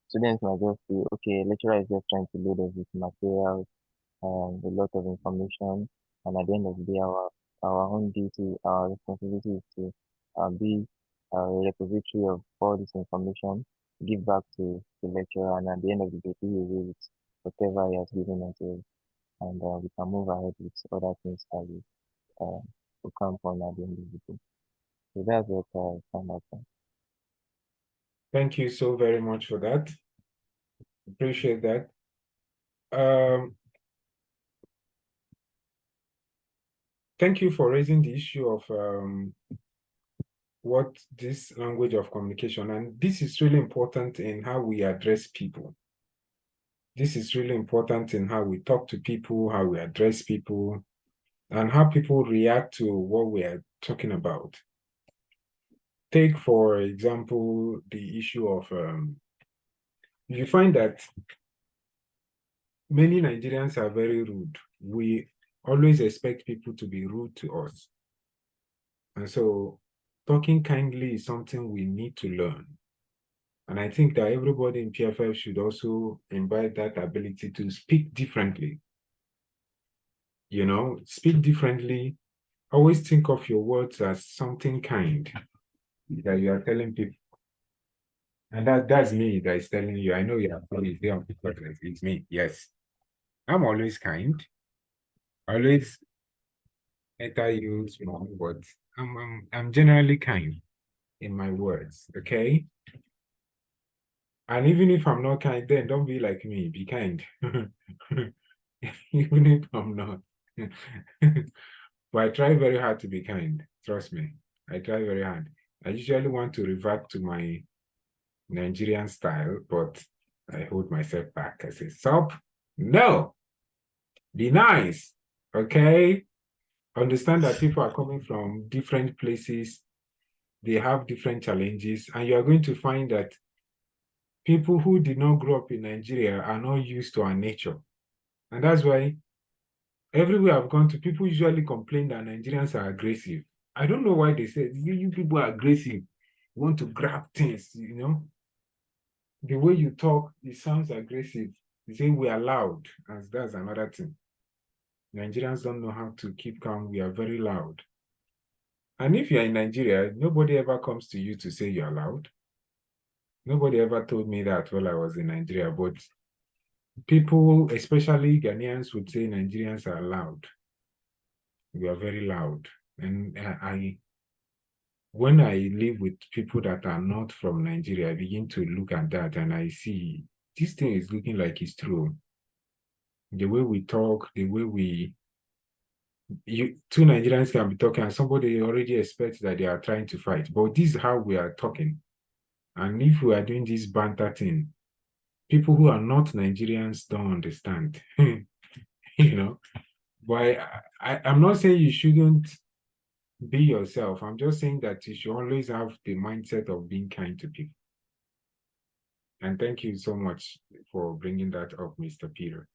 students might just feel, okay, lecturer is just trying to load us with materials, a lot of information, and at the end of the day, our own duty, our responsibility is to be a repository of all this information, give back to the lecturer, and at the end of the day, do away with whatever he has given us, and we can move ahead with other things that we come on at the end of the day. So that's what I found out. Thank you so very much for that. Appreciate that. Thank you for raising the issue of what this language of communication, and this is really important in how we address people. This is really important in how we talk to people, how we address people. and how people react to what we are talking about. Take, for example, the issue of you find that many Nigerians are very rude. We always expect people to be rude to us. And so talking kindly is something we need to learn. And I think that everybody in PFF should also imbibe that ability to speak differently. You know, speak differently. Always think of your words as something kind that you are telling people. And that's me that is telling you. I know you are probably there on people. It's me. Yes. I'm always kind. Always enter you small words. I'm generally kind in my words. Okay. And even if I'm not kind, then don't be like me. Be kind. Even if I'm not. But I try very hard to be kind. Trust me. I try very hard. I usually want to revert to my Nigerian style, but I hold myself back. I say, stop. No. Be nice. Okay. Understand that people are coming from different places. They have different challenges. And you are going to find that people who did not grow up in Nigeria are not used to our nature. And that's why everywhere I've gone to, people usually complain that Nigerians are aggressive. I don't know why they say you people are aggressive. You want to grab things, you know. The way you talk, it sounds aggressive. You say we are loud, and that's another thing. Nigerians don't know how to keep calm. We are very loud. And if you're in Nigeria, nobody ever comes to you to say you're loud. Nobody ever told me that while I was in Nigeria, but people, especially Ghanaians, would say Nigerians are loud. We are very loud. And when I live with people that are not from Nigeria, I begin to look at that and I see this thing is looking like it's true. The way we talk, the way two Nigerians can be talking and somebody already expects that they are trying to fight. But this is how we are talking. And if we are doing this banter thing, people who are not Nigerians don't understand. You know, but I'm not saying you shouldn't be yourself. I'm just saying that you should always have the mindset of being kind to people. And thank you so much for bringing that up, Mr. Peter.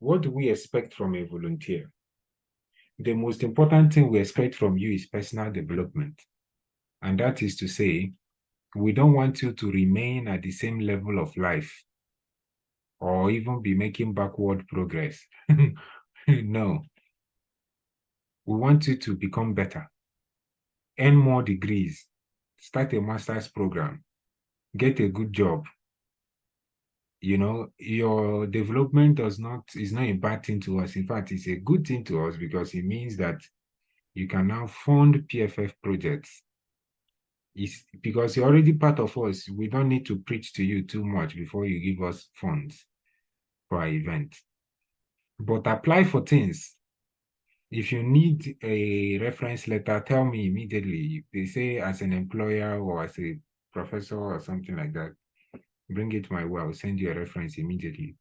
What do we expect from a volunteer? The most important thing we expect from you is personal development. And that is to say, we don't want you to remain at the same level of life or even be making backward progress. No. We want you to become better, earn more degrees, start a master's program, get a good job. You know, your development is not a bad thing to us. In fact, it's a good thing to us because it means that you can now fund PFF projects. It's because you're already part of us. We don't need to preach to you too much before you give us funds for our event. But apply for things. If you need a reference letter, tell me immediately. They say as an employer or as a professor or something like that, bring it my way. I'll send you a reference immediately.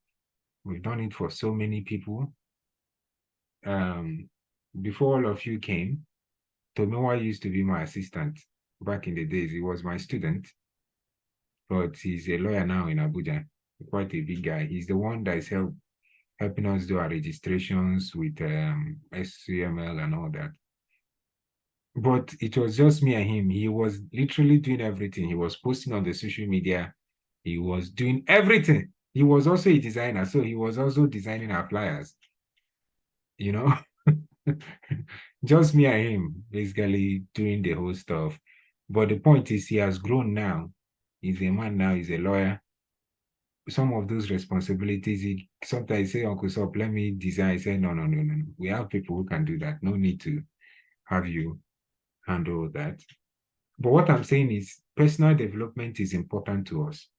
We've done it for so many people. Before all of you came, Tomiwa used to be my assistant back in the days. He was my student, but he's a lawyer now in Abuja, quite a big guy. He's the one that is helping us do our registrations with SCML and all that. But it was just me and him. He was literally doing everything. He was posting on the social media. He was doing everything. He was also a designer, so he was also designing our flyers. You know, just me and him basically doing the whole stuff. But the point is, he has grown now. He's a man now. He's a lawyer. Some of those responsibilities, he sometimes say, Uncle Sop, let me design. I say, no. We have people who can do that. No need to have you handle that. But what I'm saying is personal development is important to us.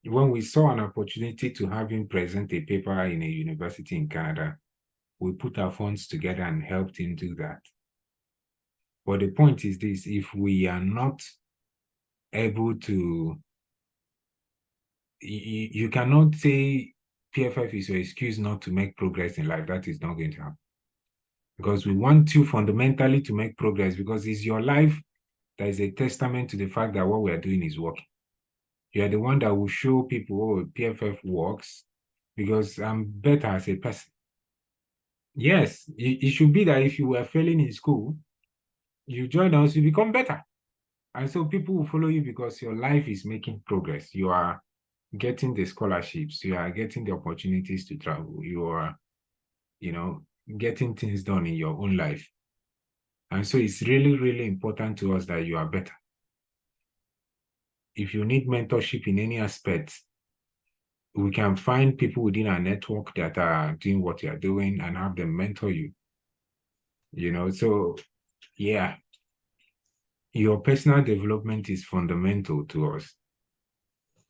When we saw an opportunity to have him present a paper in a university in Canada, we put our funds together and helped him do that. But the point is this, if we are not able to, you cannot say PFF is your excuse not to make progress in life. That is not going to happen. Because we want you fundamentally to make progress, because it's your life that is a testament to the fact that what we are doing is working. You are the one that will show people, oh, PFF works, because I'm better as a person. Yes, it should be that if you were failing in school, you join us, you become better. And so people will follow you because your life is making progress. You are getting the scholarships, you are getting the opportunities to travel, you are, getting things done in your own life. And so it's really, really important to us that you are better. If you need mentorship in any aspect, we can find people within our network that are doing what you are doing and have them mentor you. So yeah, your personal development is fundamental to us.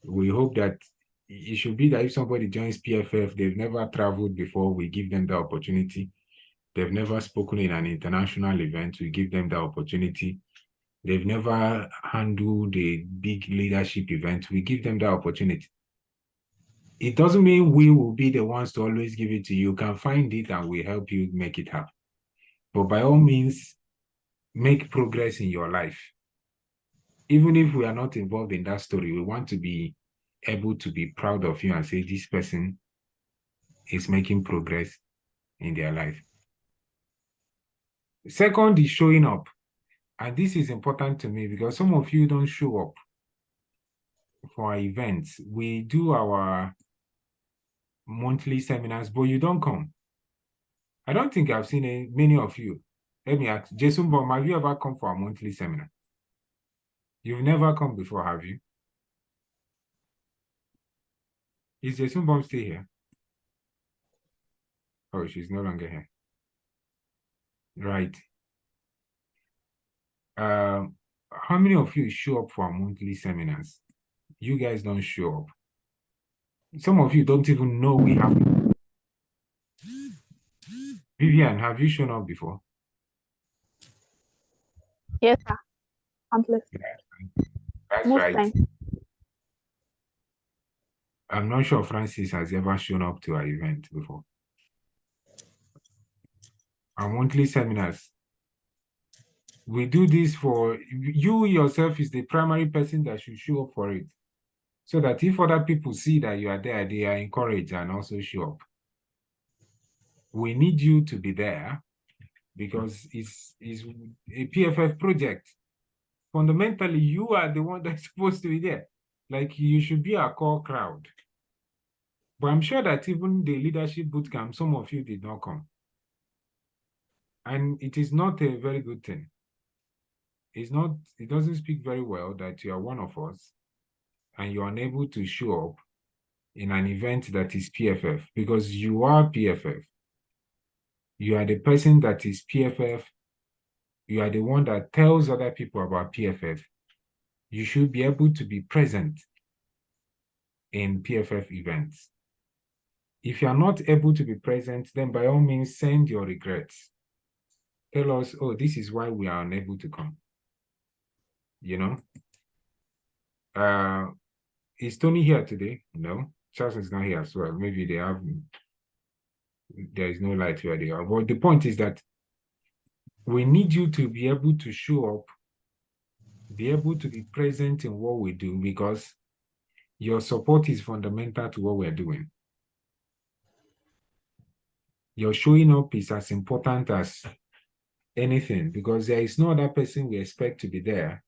We hope that it should be that if somebody joins PFF, they've never traveled before, we give them the opportunity. They've never spoken in an international event, we give them the opportunity. They've never handled a big leadership event, we give them the opportunity. It doesn't mean we will be the ones to always give it to you. You can find it and we help you make it happen. But by all means, make progress in your life. Even if we are not involved in that story, we want to be able to be proud of you and say this person is making progress in their life. Second is showing up. And this is important to me because some of you don't show up for our events. We do our monthly seminars, but you don't come. I don't think I've seen many of you. Let me ask, Jason Baum, have you ever come for a monthly seminar? You've never come before, have you? Is Jason Baum still here? Oh, she's no longer here. Right. How many of you show up for our monthly seminars? You guys don't show up. Some of you don't even know we have. Vivian, have you shown up before? Yes, sir. Countless. That's Most right. times. I'm not sure Francis has ever shown up to our event before. Our monthly seminars. We do this for you yourself is the primary person that should show up for it. So that if other people see that you are there, they are encouraged and also show up. We need you to be there because it's a PFF project. Fundamentally, you are the one that's supposed to be there. Like you should be our core crowd. But I'm sure that even the leadership bootcamp, some of you did not come. And it is not a very good thing. It doesn't speak very well that you are one of us and you're unable to show up in an event that is PFF because you are PFF. You are the person that is PFF. You are the one that tells other people about PFF. You should be able to be present in PFF events. If you are not able to be present, then by all means, send your regrets. Tell us, oh, this is why we are unable to come. Is Tony here today? No. Charles is not here as well. Maybe there is no light where they are. But the point is that we need you to be able to show up, be able to be present in what we do because your support is fundamental to what we're doing. Your showing up is as important as anything because there is no other person we expect to be there.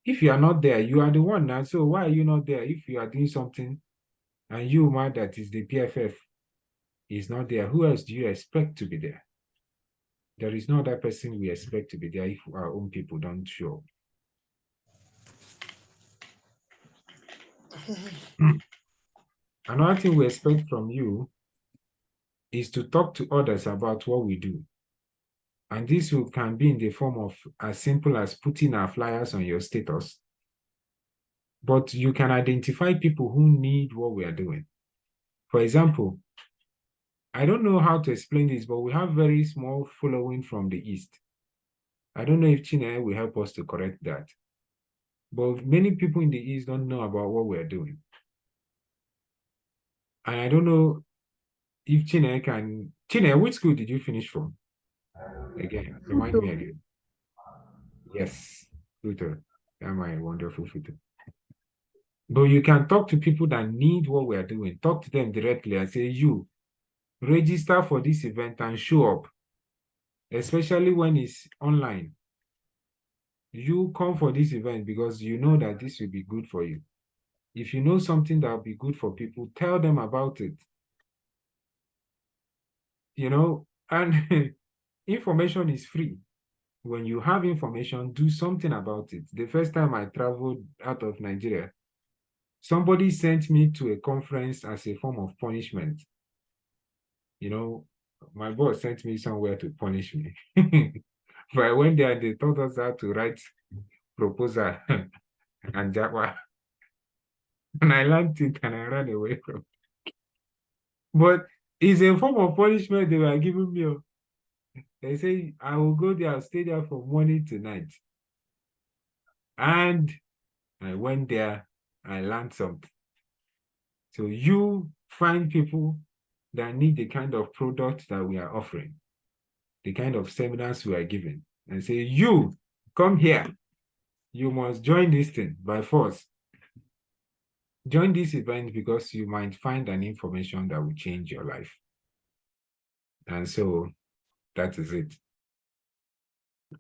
If you are not there, you are the one now. So why are you not there? If you are doing something and you, man, that is the PFF, is not there, who else do you expect to be there? There is no other person we expect to be there if our own people don't show. Another thing we expect from you is to talk to others about what we do. And this can be in the form of as simple as putting our flyers on your status. But you can identify people who need what we are doing. For example, I don't know how to explain this, but we have very small following from the East. I don't know if China will help us to correct that. But many people in the East don't know about what we're doing. And I don't know if Chine, which school did you finish from? Again, remind me again. Yes, Futo. That's my wonderful Futo. But you can talk to people that need what we are doing. Talk to them directly and say, you register for this event and show up, especially when it's online. You come for this event because you know that this will be good for you. If you know something that will be good for people, tell them about it. And information is free. When you have information, do something about it. The first time I traveled out of Nigeria, somebody sent me to a conference as a form of punishment. My boss sent me somewhere to punish me. But I went there, they taught us how to write proposal and Java. And I learned it and I ran away from it. But it's a form of punishment they were giving me. They say, I will go there, I'll stay there from morning to night. And I went there, I learned something. So you find people that need the kind of product that we are offering, the kind of seminars we are giving, and say, you come here. You must join this thing by force. Join this event because you might find an information that will change your life. And so that is it.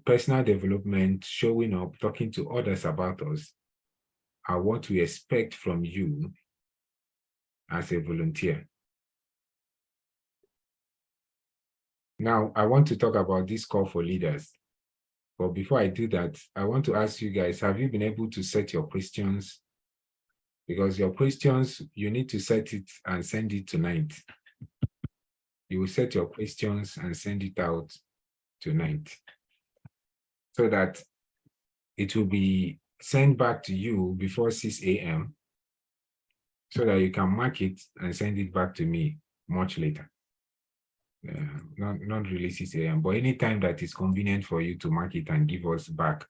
Personal development, showing up, talking to others about us are what we expect from you as a volunteer. Now, I want to talk about this call for leaders. But before I do that, I want to ask you guys, have you been able to set your questions? Because your questions, you need to set it and send it tonight. You will set your questions and send it out tonight so that it will be sent back to you before 6 a.m. so that you can mark it and send it back to me much later. Not really 6 a.m., but anytime that is convenient for you to mark it and give us back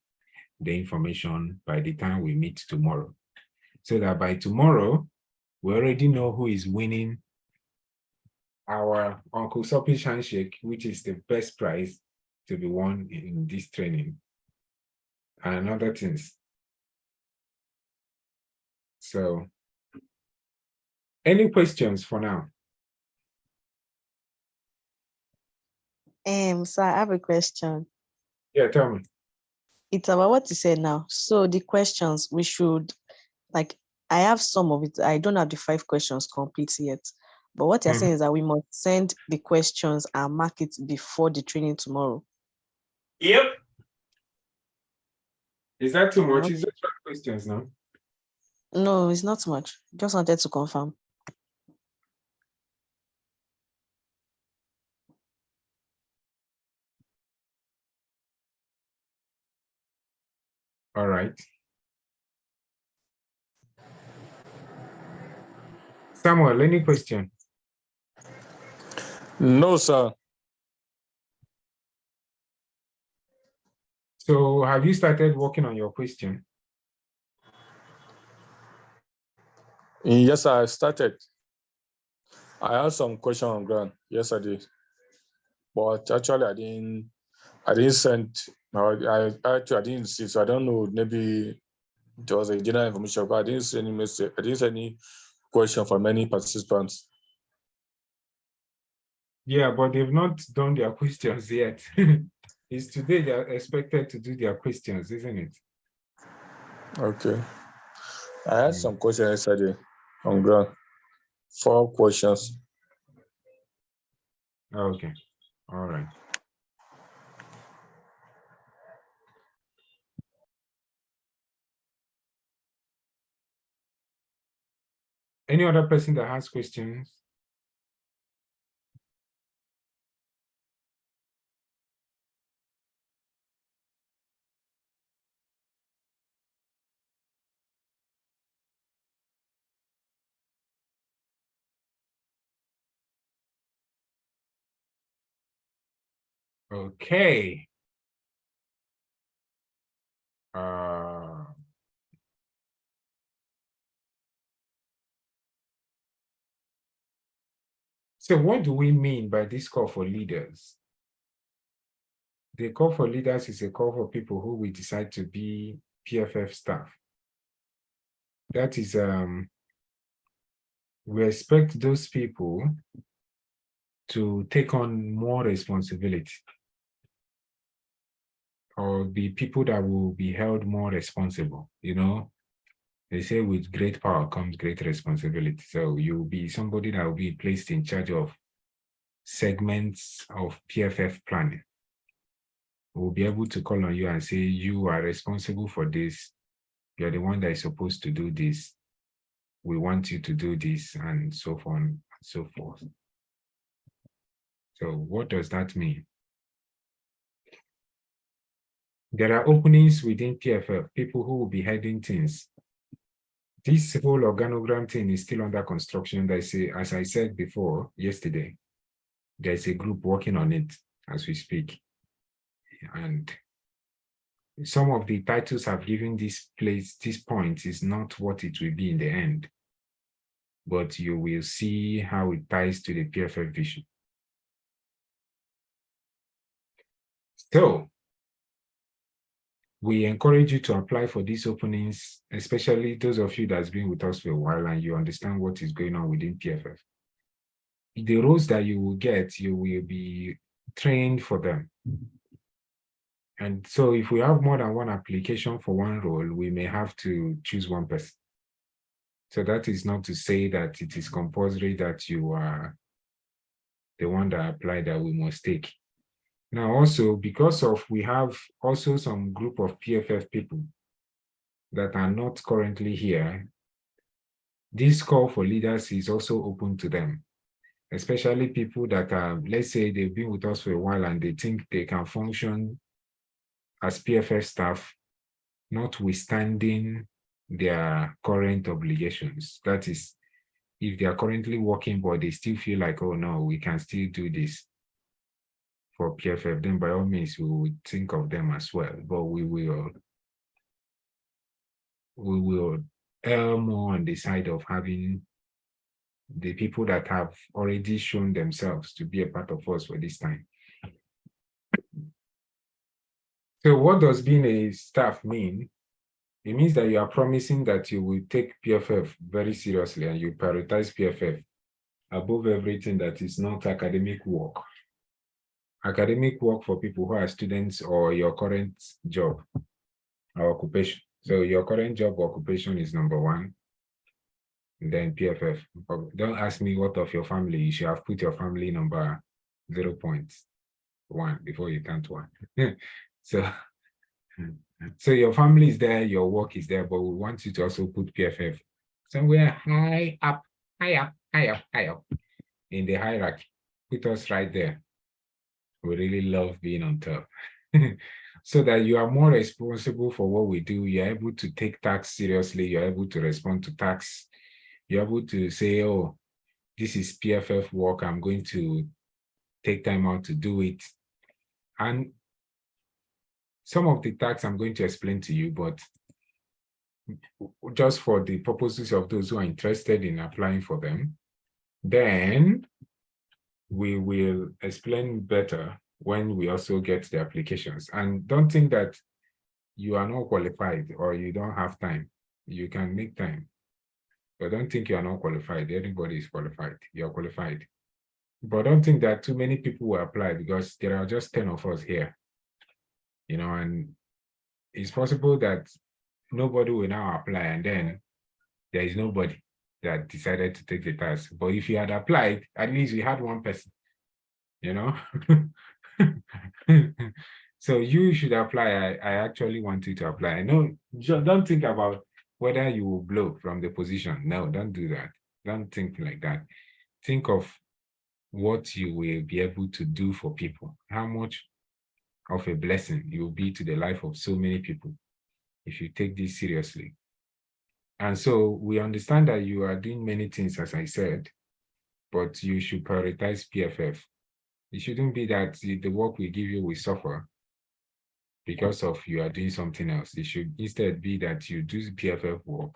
the information by the time we meet tomorrow. So that by tomorrow, we already know who is winning our Uncle Sopi's handshake, which is the best prize to be won in this training, and other things. So, any questions for now? So I have a question. Yeah, tell me. It's about what you said now. So the questions we should, like, I have some of it. I don't have the 5 questions complete yet. But what you're saying is that we must send the questions and mark it before the training tomorrow. Yep. Is that too much? Okay. Is that 5 questions now? No, it's not much. Just wanted to confirm. All right. Samuel, any question? No, sir. So have you started working on your question? Yes, I started. I had some question on ground. Yes, I did. But actually, I didn't send. I didn't see. So I don't know. Maybe it was a general information, but I didn't see any message. I didn't see any question from any participants. Yeah, but they've not done their questions yet. It's today they are expected to do their questions, isn't it? Okay. I had some questions yesterday on ground. 4 questions. Okay. All right. Any other person that has questions? Okay. Uh, So what do we mean by this call for leaders? The call for leaders is a call for people who will decide to be PFF staff. That is, we expect those people to take on more responsibility, or be people that will be held more responsible. You know, they say with great power comes great responsibility. So you'll be somebody that will be placed in charge of segments of PFF planning. We'll be able to call on you and say, you are responsible for this. You're the one that is supposed to do this. We want you to do this, and so on and so forth. So what does that mean? There are openings within PFF, people who will be heading things. This whole organogram thing is still under construction. As I said before yesterday, there's a group working on it as we speak. And some of the titles I've given this point is not what it will be in the end. But you will see how it ties to the PFF vision. So, we encourage you to apply for these openings, especially those of you that's been with us for a while and you understand what is going on within PFF. The roles that you will get, you will be trained for them. And so if we have more than one application for one role, we may have to choose one person. So that is not to say that it is compulsory that you are the one that applied that we must take. Now also, because of we have also some group of PFF people that are not currently here, this call for leaders is also open to them, especially people that are, let's say they've been with us for a while and they think they can function as PFF staff, notwithstanding their current obligations. That is, if they are currently working, but they still feel like, oh no, we can still do this for PFF, then by all means, we will think of them as well. But we will err more on the side of having the people that have already shown themselves to be a part of us for this time. So what does being a staff mean? It means that you are promising that you will take PFF very seriously and you prioritize PFF above everything that is not academic work. Academic work for people who are students or your current job or occupation. So your current job or occupation is number one, and then PFF. Don't ask me what of your family. You should have put your family number 0.1 before you count one. So your family is there, your work is there, but we want you to also put PFF somewhere high up in the hierarchy. Put us right there. We really love being on top. So that you are more responsible for what we do. You're able to take tax seriously. You're able to respond to tax. You're able to say, oh, this is PFF work. I'm going to take time out to do it. And some of the tax I'm going to explain to you, but just for the purposes of those who are interested in applying for them, then we will explain better when we also get the applications. And don't think that you are not qualified or you don't have time. You can make time. But don't think you are not qualified. Everybody is qualified. You're qualified. But don't think that too many people will apply because there are just 10 of us here. You know, and it's possible that nobody will now apply and then there is nobody that decided to take the task. But if you had applied, at least we had one person, you know? So you should apply. I actually want you to apply. No, don't think about whether you will blow from the position. No, don't do that. Don't think like that. Think of what you will be able to do for people. How much of a blessing you will be to the life of so many people if you take this seriously. And so we understand that you are doing many things, as I said, but you should prioritize PFF. It shouldn't be that the work we give you will suffer because of you are doing something else. It should instead be that you do PFF work,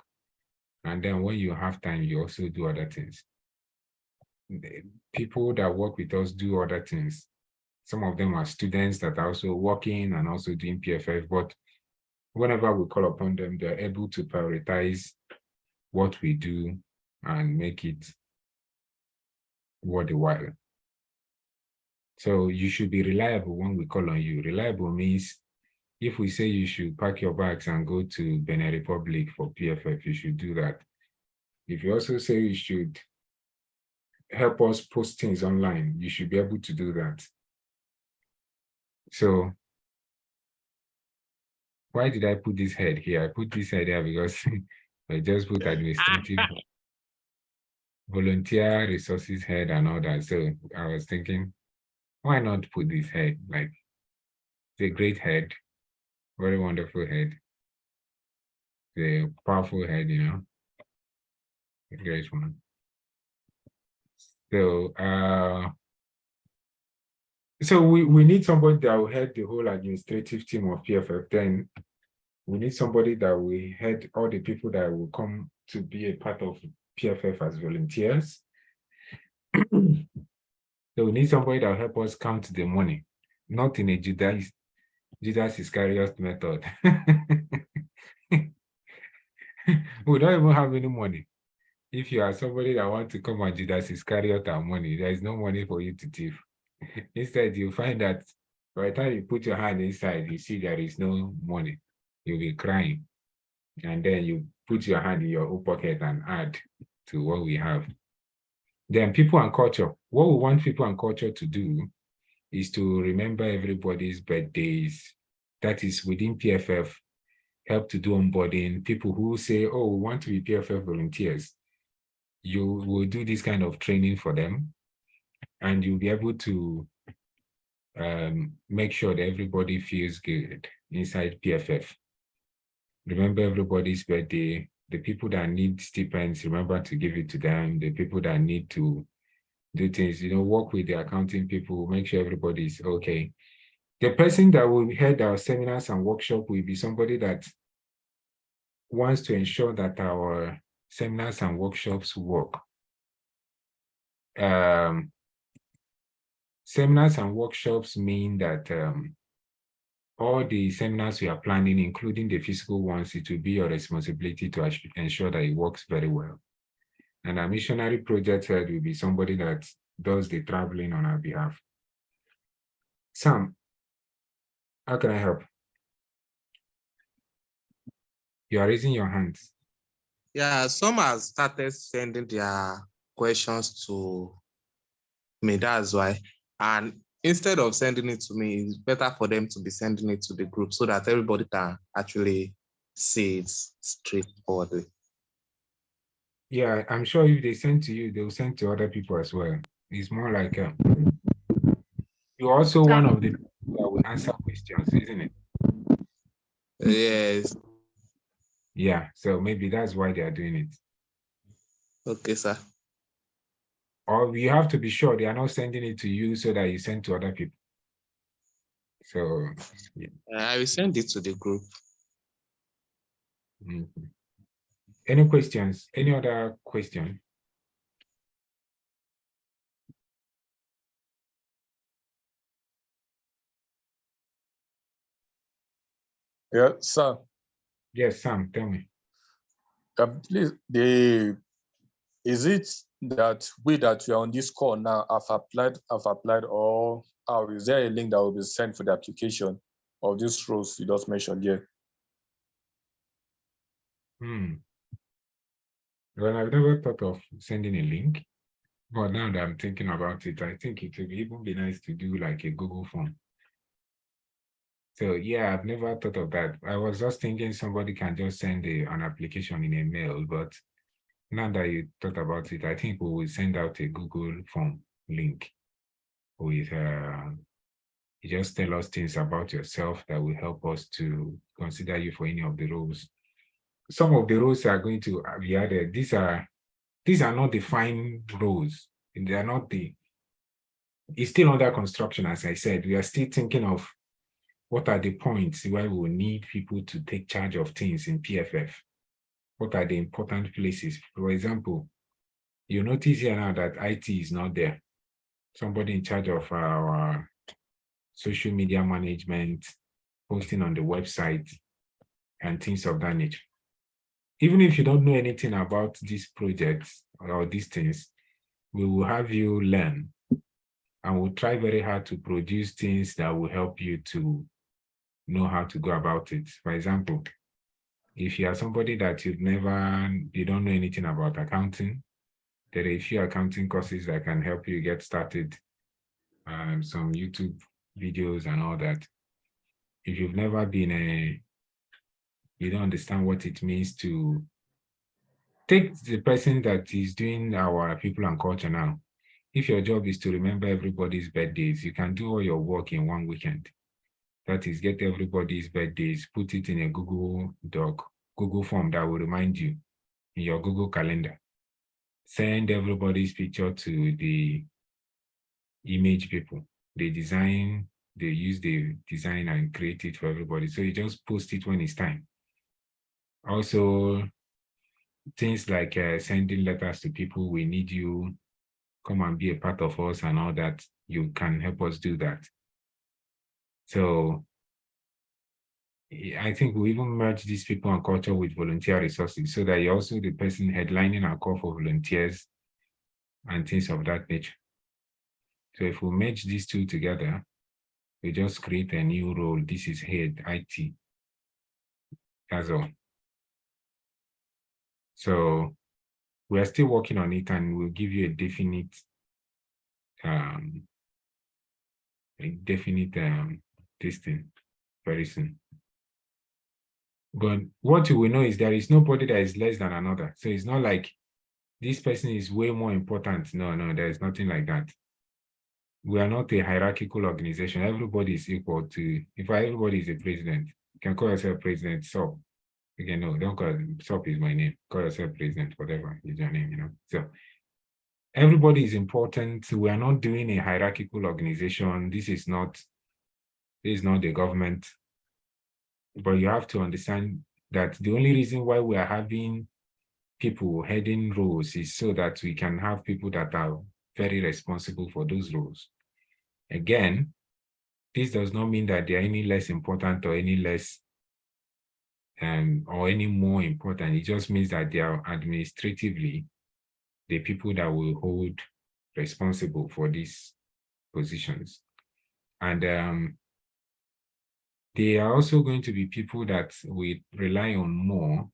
and then when you have time, you also do other things. people that work with us do other things. Some of them are students that are also working and also doing PFF, but whenever we call upon them, they're able to prioritize what we do and make it worth the while. So you should be reliable when we call on you. Reliable means if we say you should pack your bags and go to Benin Republic for PFF, you should do that. If you also say you should help us post things online, you should be able to do that. So why did I put this head here? I put this head here because I just put administrative volunteer resources head and all that. So I was thinking, why not put this head? Like, it's a great head, very wonderful head, the powerful head, you know, a great one. So we need somebody that will head the whole administrative team of PFF. Then we need somebody that will head all the people that will come to be a part of PFF as volunteers. So we need somebody that will help us count the money, not in a Judas Iscariot method. We don't even have any money. If you are somebody that wants to come and Judas Iscariot our money, there is no money for you to thief. Instead, you find that by the time you put your hand inside, you see there is no money. You'll be crying. And then you put your hand in your own pocket and add to what we have. Then people and culture. What we want people and culture to do is to remember everybody's birthdays. That is within PFF, help to do onboarding. People who say, oh, we want to be PFF volunteers. You will do this kind of training for them, and you'll be able to make sure that everybody feels good inside PFF. Remember everybody's birthday. The people that need stipends, remember to give it to them. The people that need to do things, you know, work with the accounting people, make sure everybody's okay. The person that will head our seminars and workshop will be somebody that wants to ensure that our seminars and workshops work. Seminars and workshops mean that all the seminars we are planning, including the physical ones, it will be your responsibility to ensure that it works very well. And our missionary project head will be somebody that does the traveling on our behalf. Sam, how can I help? You are raising your hands. Yeah, some have started sending their questions to me, that's why. And instead of sending it to me, it's better for them to be sending it to the group so that everybody can actually see it straightforwardly. Yeah, I'm sure if they send to you, they'll send to other people as well. It's more like you're also one of the people that will answer questions, isn't it? Yes. Yeah, so maybe that's why they are doing it. Okay, sir. Or you have to be sure they are not sending it to you so that you send to other people. So, yeah. I will send it to the group. Mhm. Any questions? Any other question? Yeah, sir. Yes, Sam, tell me. Please, is it that we that we are on this call now have applied, or is there a link that will be sent for the application of these roles you just mentioned here? Well, I've never thought of sending a link, but now that I'm thinking about it, I think it would even be nice to do like a Google form. So yeah, I've never thought of that. I was just thinking somebody can just send an application in a mail, but now that you thought about it, I think we will send out a Google form link with you just tell us things about yourself that will help us to consider you for any of the roles. Some of the roles are going to be added. These are not the final roles. They are not it's still under construction, as I said. We are still thinking of what are the points where we will need people to take charge of things in PFF. What are the important places? For example, You notice here now that IT is not there. Somebody in charge of our social media management, posting on the website, and things of that nature. Even if you don't know anything about these projects or these things, we will have you learn, and we'll try very hard to produce things that will help you to know how to go about it. For example, if you are somebody that you don't know anything about accounting, there are a few accounting courses that can help you get started, some YouTube videos and all that. If you've never been you don't understand what it means to take the person that is doing our people and culture now. If your job is to remember everybody's birthdays, you can do all your work in one weekend. That is, get everybody's birthdays, put it in a Google Doc, Google form that will remind you in your Google Calendar. Send everybody's picture to the image people. They use the design and create it for everybody. So you just post it when it's time. Also, things like sending letters to people, we need you, come and be a part of us and all that, you can help us do that. So I think we even merge these people and culture with volunteer resources so that you're also the person headlining our call for volunteers and things of that nature. So if we merge these two together, we just create a new role. This is head IT. That's all. So we are still working on it, and we'll give you a definite this thing very soon. But what you will know is there is nobody that is less than another. So it's not like this person is way more important. No, there is nothing like that. We are not a hierarchical organization. Everybody is equal to, if everybody is a president, you can call yourself president, so again, no, don't call it, SOP is my name. Call yourself president, whatever is your name, you know. So everybody is important. We are not doing a hierarchical organization. This is not the government. But you have to understand that the only reason why we are having people heading roles is so that we can have people that are very responsible for those roles. Again, this does not mean that they are any less important or any less or any more important. It just means that they are administratively the people that will hold responsible for these positions. And they are also going to be people that we rely on more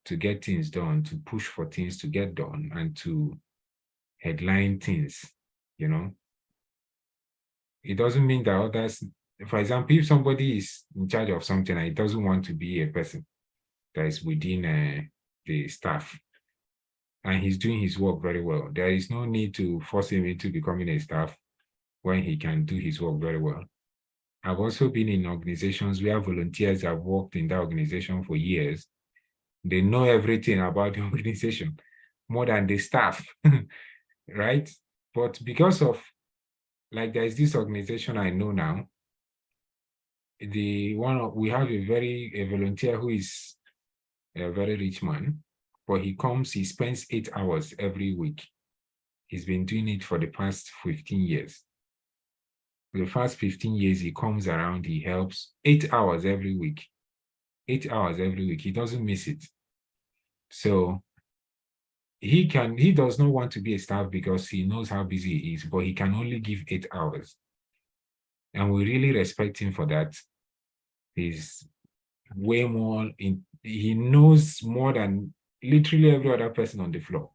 to get things done, to push for things to get done, and to headline things, you know. It doesn't mean that others, for example, if somebody is in charge of something and it doesn't want to be a person that is within the staff, and he's doing his work very well, there is no need to force him into becoming a staff when he can do his work very well. I've also been in organizations where volunteers have worked in that organization for years. They know everything about the organization, more than the staff, right? But because of, like, there's this organization I know now, we have a volunteer who is a very rich man, but he spends 8 hours every week. He's been doing it for the past 15 years. For the past 15 years, he comes around, he helps 8 hours every week. 8 hours every week, he doesn't miss it. So he does not want to be a staff because he knows how busy he is, but he can only give 8 hours. And we really respect him for that. He's way more, he knows more than literally every other person on the floor,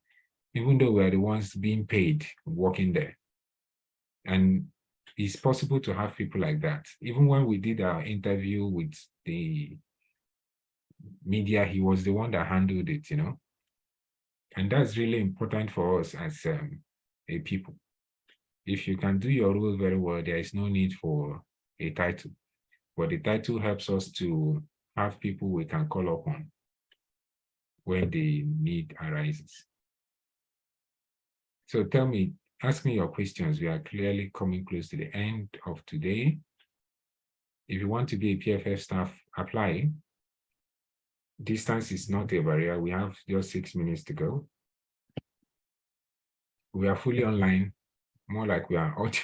even though we're the ones being paid working there. And it's possible to have people like that. Even when we did our interview with the media, he was the one that handled it, you know. And that's really important for us as a people. If you can do your role very well, there is no need for a title. But the title helps us to have people we can call upon when the need arises. So ask me your questions. We are clearly coming close to the end of today. If you want to be a PFF staff, apply. Distance is not a barrier. We have just 6 minutes to go. We are fully online, more like we are audio.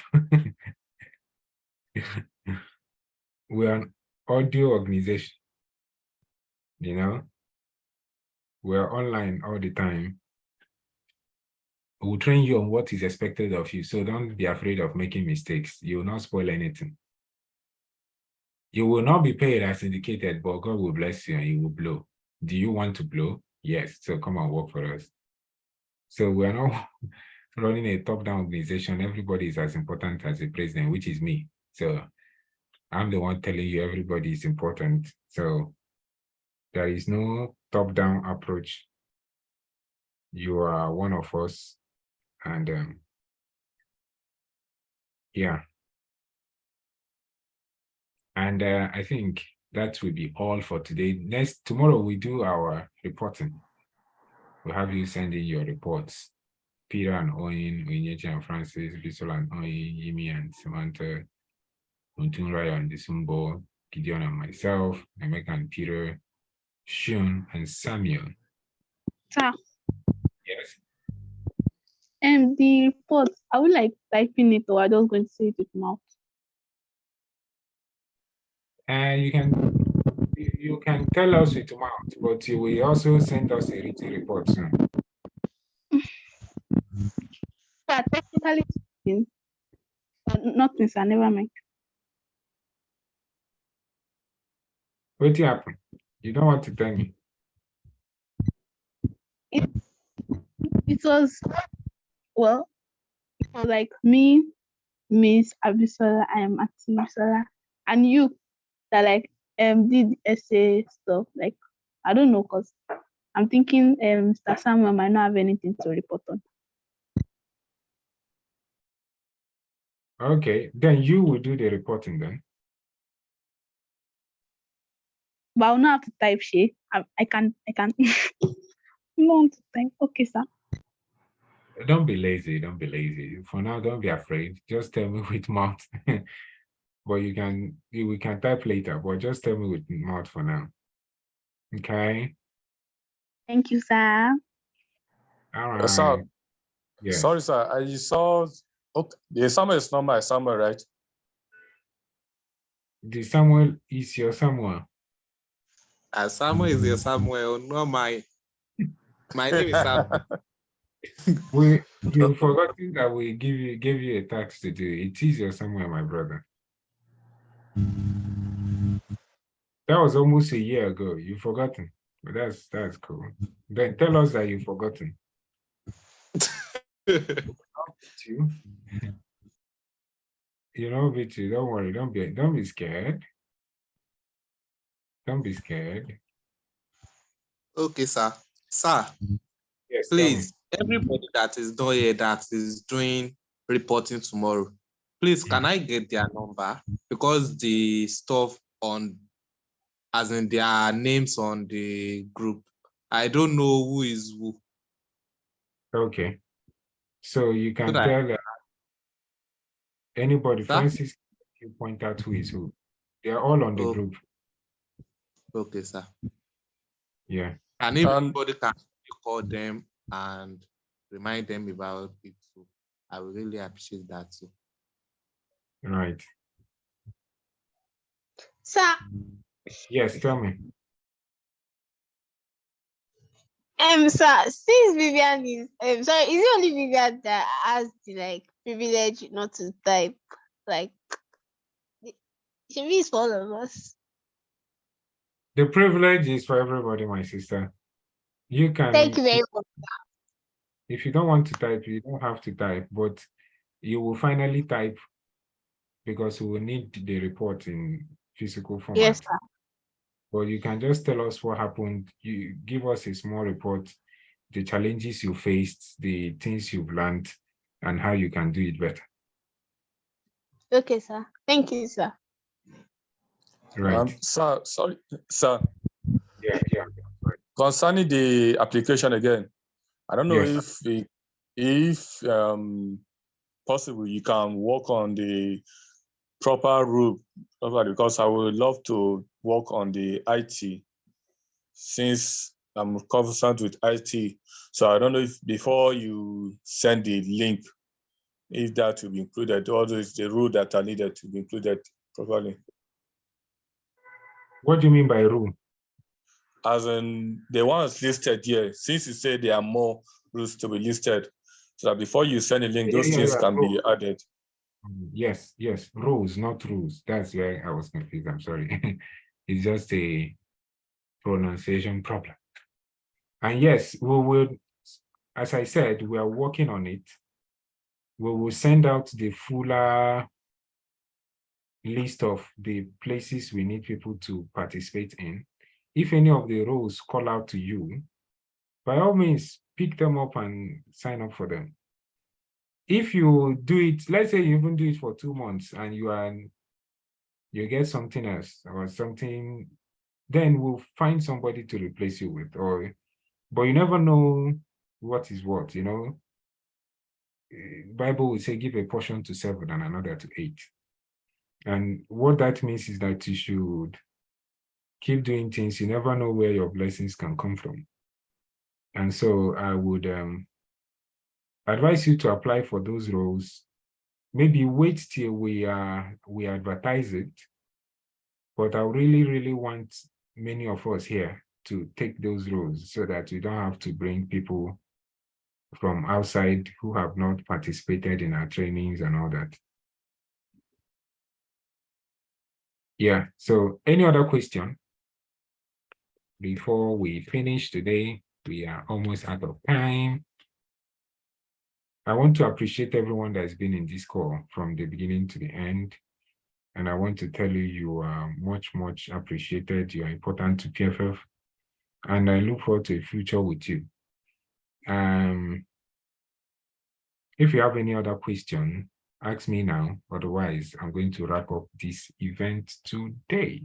We are an audio organization, you know. We're online all the time. We'll train you on what is expected of you. So don't be afraid of making mistakes. You will not spoil anything. You will not be paid as indicated, but God will bless you and you will blow. Do you want to blow? Yes. So come and work for us. So we're not running a top-down organization. Everybody is as important as the president, which is me. So I'm the one telling you everybody is important. So there is no top-down approach. You are one of us. And yeah. And I think that will be all for today. Tomorrow we do our reporting. We'll have you send in your reports. Peter and Oyin, Onyechi and Francis, Bissell and Oyin, Yimi and Samantha, Untunraya and Disumbo, Gideon and myself, Emeka and Peter, Shun and Samuel. Sir, Yes. the report, I would like typing it, or I just going to say it with mouth. And you can tell us with mouth, but you will also send us a written report soon. Sir, technically speaking, nothing, sir, never mind. What happened? You don't want to tell me. It was, well, it was like me, Miss Abisola, I am Auntie Abisola, and you that like did essay stuff. Like, I don't know, cause I'm thinking Mr. Samuel might not have anything to report on. Okay, then you will do the reporting then. But I'll not have to type shit. I can no want to type. Okay, sir. Don't be lazy. Don't be lazy. For now, don't be afraid. Just tell me with mouth. But we can type later. But just tell me with mouth for now. Okay. Thank you, sir. All right. Sir, Yes. sorry, sir. I saw. Okay, the Samuel is not my Samuel, right? The Samuel is your Samuel. Samuel is your Samuel, not my name is Samuel. You forgotten that we gave you a task to do. It is your Samuel, my brother. That was almost a year ago. You've forgotten. But that's cool. Then tell us that you've forgotten. You. You know, Vicky, don't worry, don't be scared. Don't be scared. Okay, sir. Sir, Yes, please, everybody that is not here that is doing reporting tomorrow, please, can I get their number? Because the stuff on, as in their names on the group, I don't know who is who. Okay. So you can So that, tell anybody, sir? Francis, you point out who is who. They are all on the Oh, group. okay, sir. Yeah. And if anybody can call them and remind them about it too, I would really appreciate that too. Right. Sir, Yes, tell me. sir, since Vivian is sorry, is it only Vivian that has the like privilege not to type? Like, she is for all of us. The privilege is for everybody, my sister. You can. Thank you very much. If you don't want to type, you don't have to type, but you will finally type because we will need the report in physical format. Yes, sir. But you can just tell us what happened. You give us a small report, the challenges you faced, the things you've learned, and how you can do it better. Okay, sir. Thank you, sir. Right. Sir, sorry, sir. Yeah. Concerning the application again, I don't know if possible you can work on the proper route, because I would love to work on the IT, since I'm conversant with IT. So I don't know if before you send the link, if that will be included, although it's the rule that are needed to be included properly. What do you mean by rule? As in the ones listed here, since you say there are more rules to be listed, so that before you send a link, those things can be added. Yes, rules, not rules. That's where I was confused. I'm sorry. It's just a pronunciation problem. And yes, we will, as I said, we are working on it. We will send out the fuller list of the places we need people to participate in. If any of the roles call out to you, by all means, pick them up and sign up for them. If you do it, let's say you even do it for 2 months and you get something else or something, then we'll find somebody to replace you with, but you never know what is what, you know. Bible will say, give a portion to 7 and another to 8. And what that means is that you should keep doing things. You never know where your blessings can come from. And so I would advise you to apply for those roles. Maybe wait till we advertise it. But I really, really want many of us here to take those roles so that we don't have to bring people from outside who have not participated in our trainings and all that. Yeah, so any other question? Before we finish today, we are almost out of time. I want to appreciate everyone that's been in this call from the beginning to the end. And I want to tell you, you are much, much appreciated. You are important to PFF. And I look forward to a future with you. If you have any other question, ask me now. Otherwise, I'm going to wrap up this event today.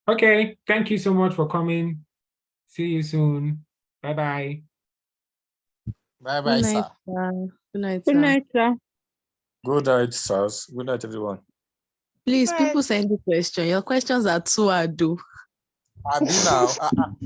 Okay, thank you so much for coming. See you soon. Bye-bye. Bye-bye, Good sir. night, sir. Good night, Good sir. night, sir. Good night, sirs. Good night, everyone. Please, Bye. people send the question. Your questions are too hard, though. Abi now.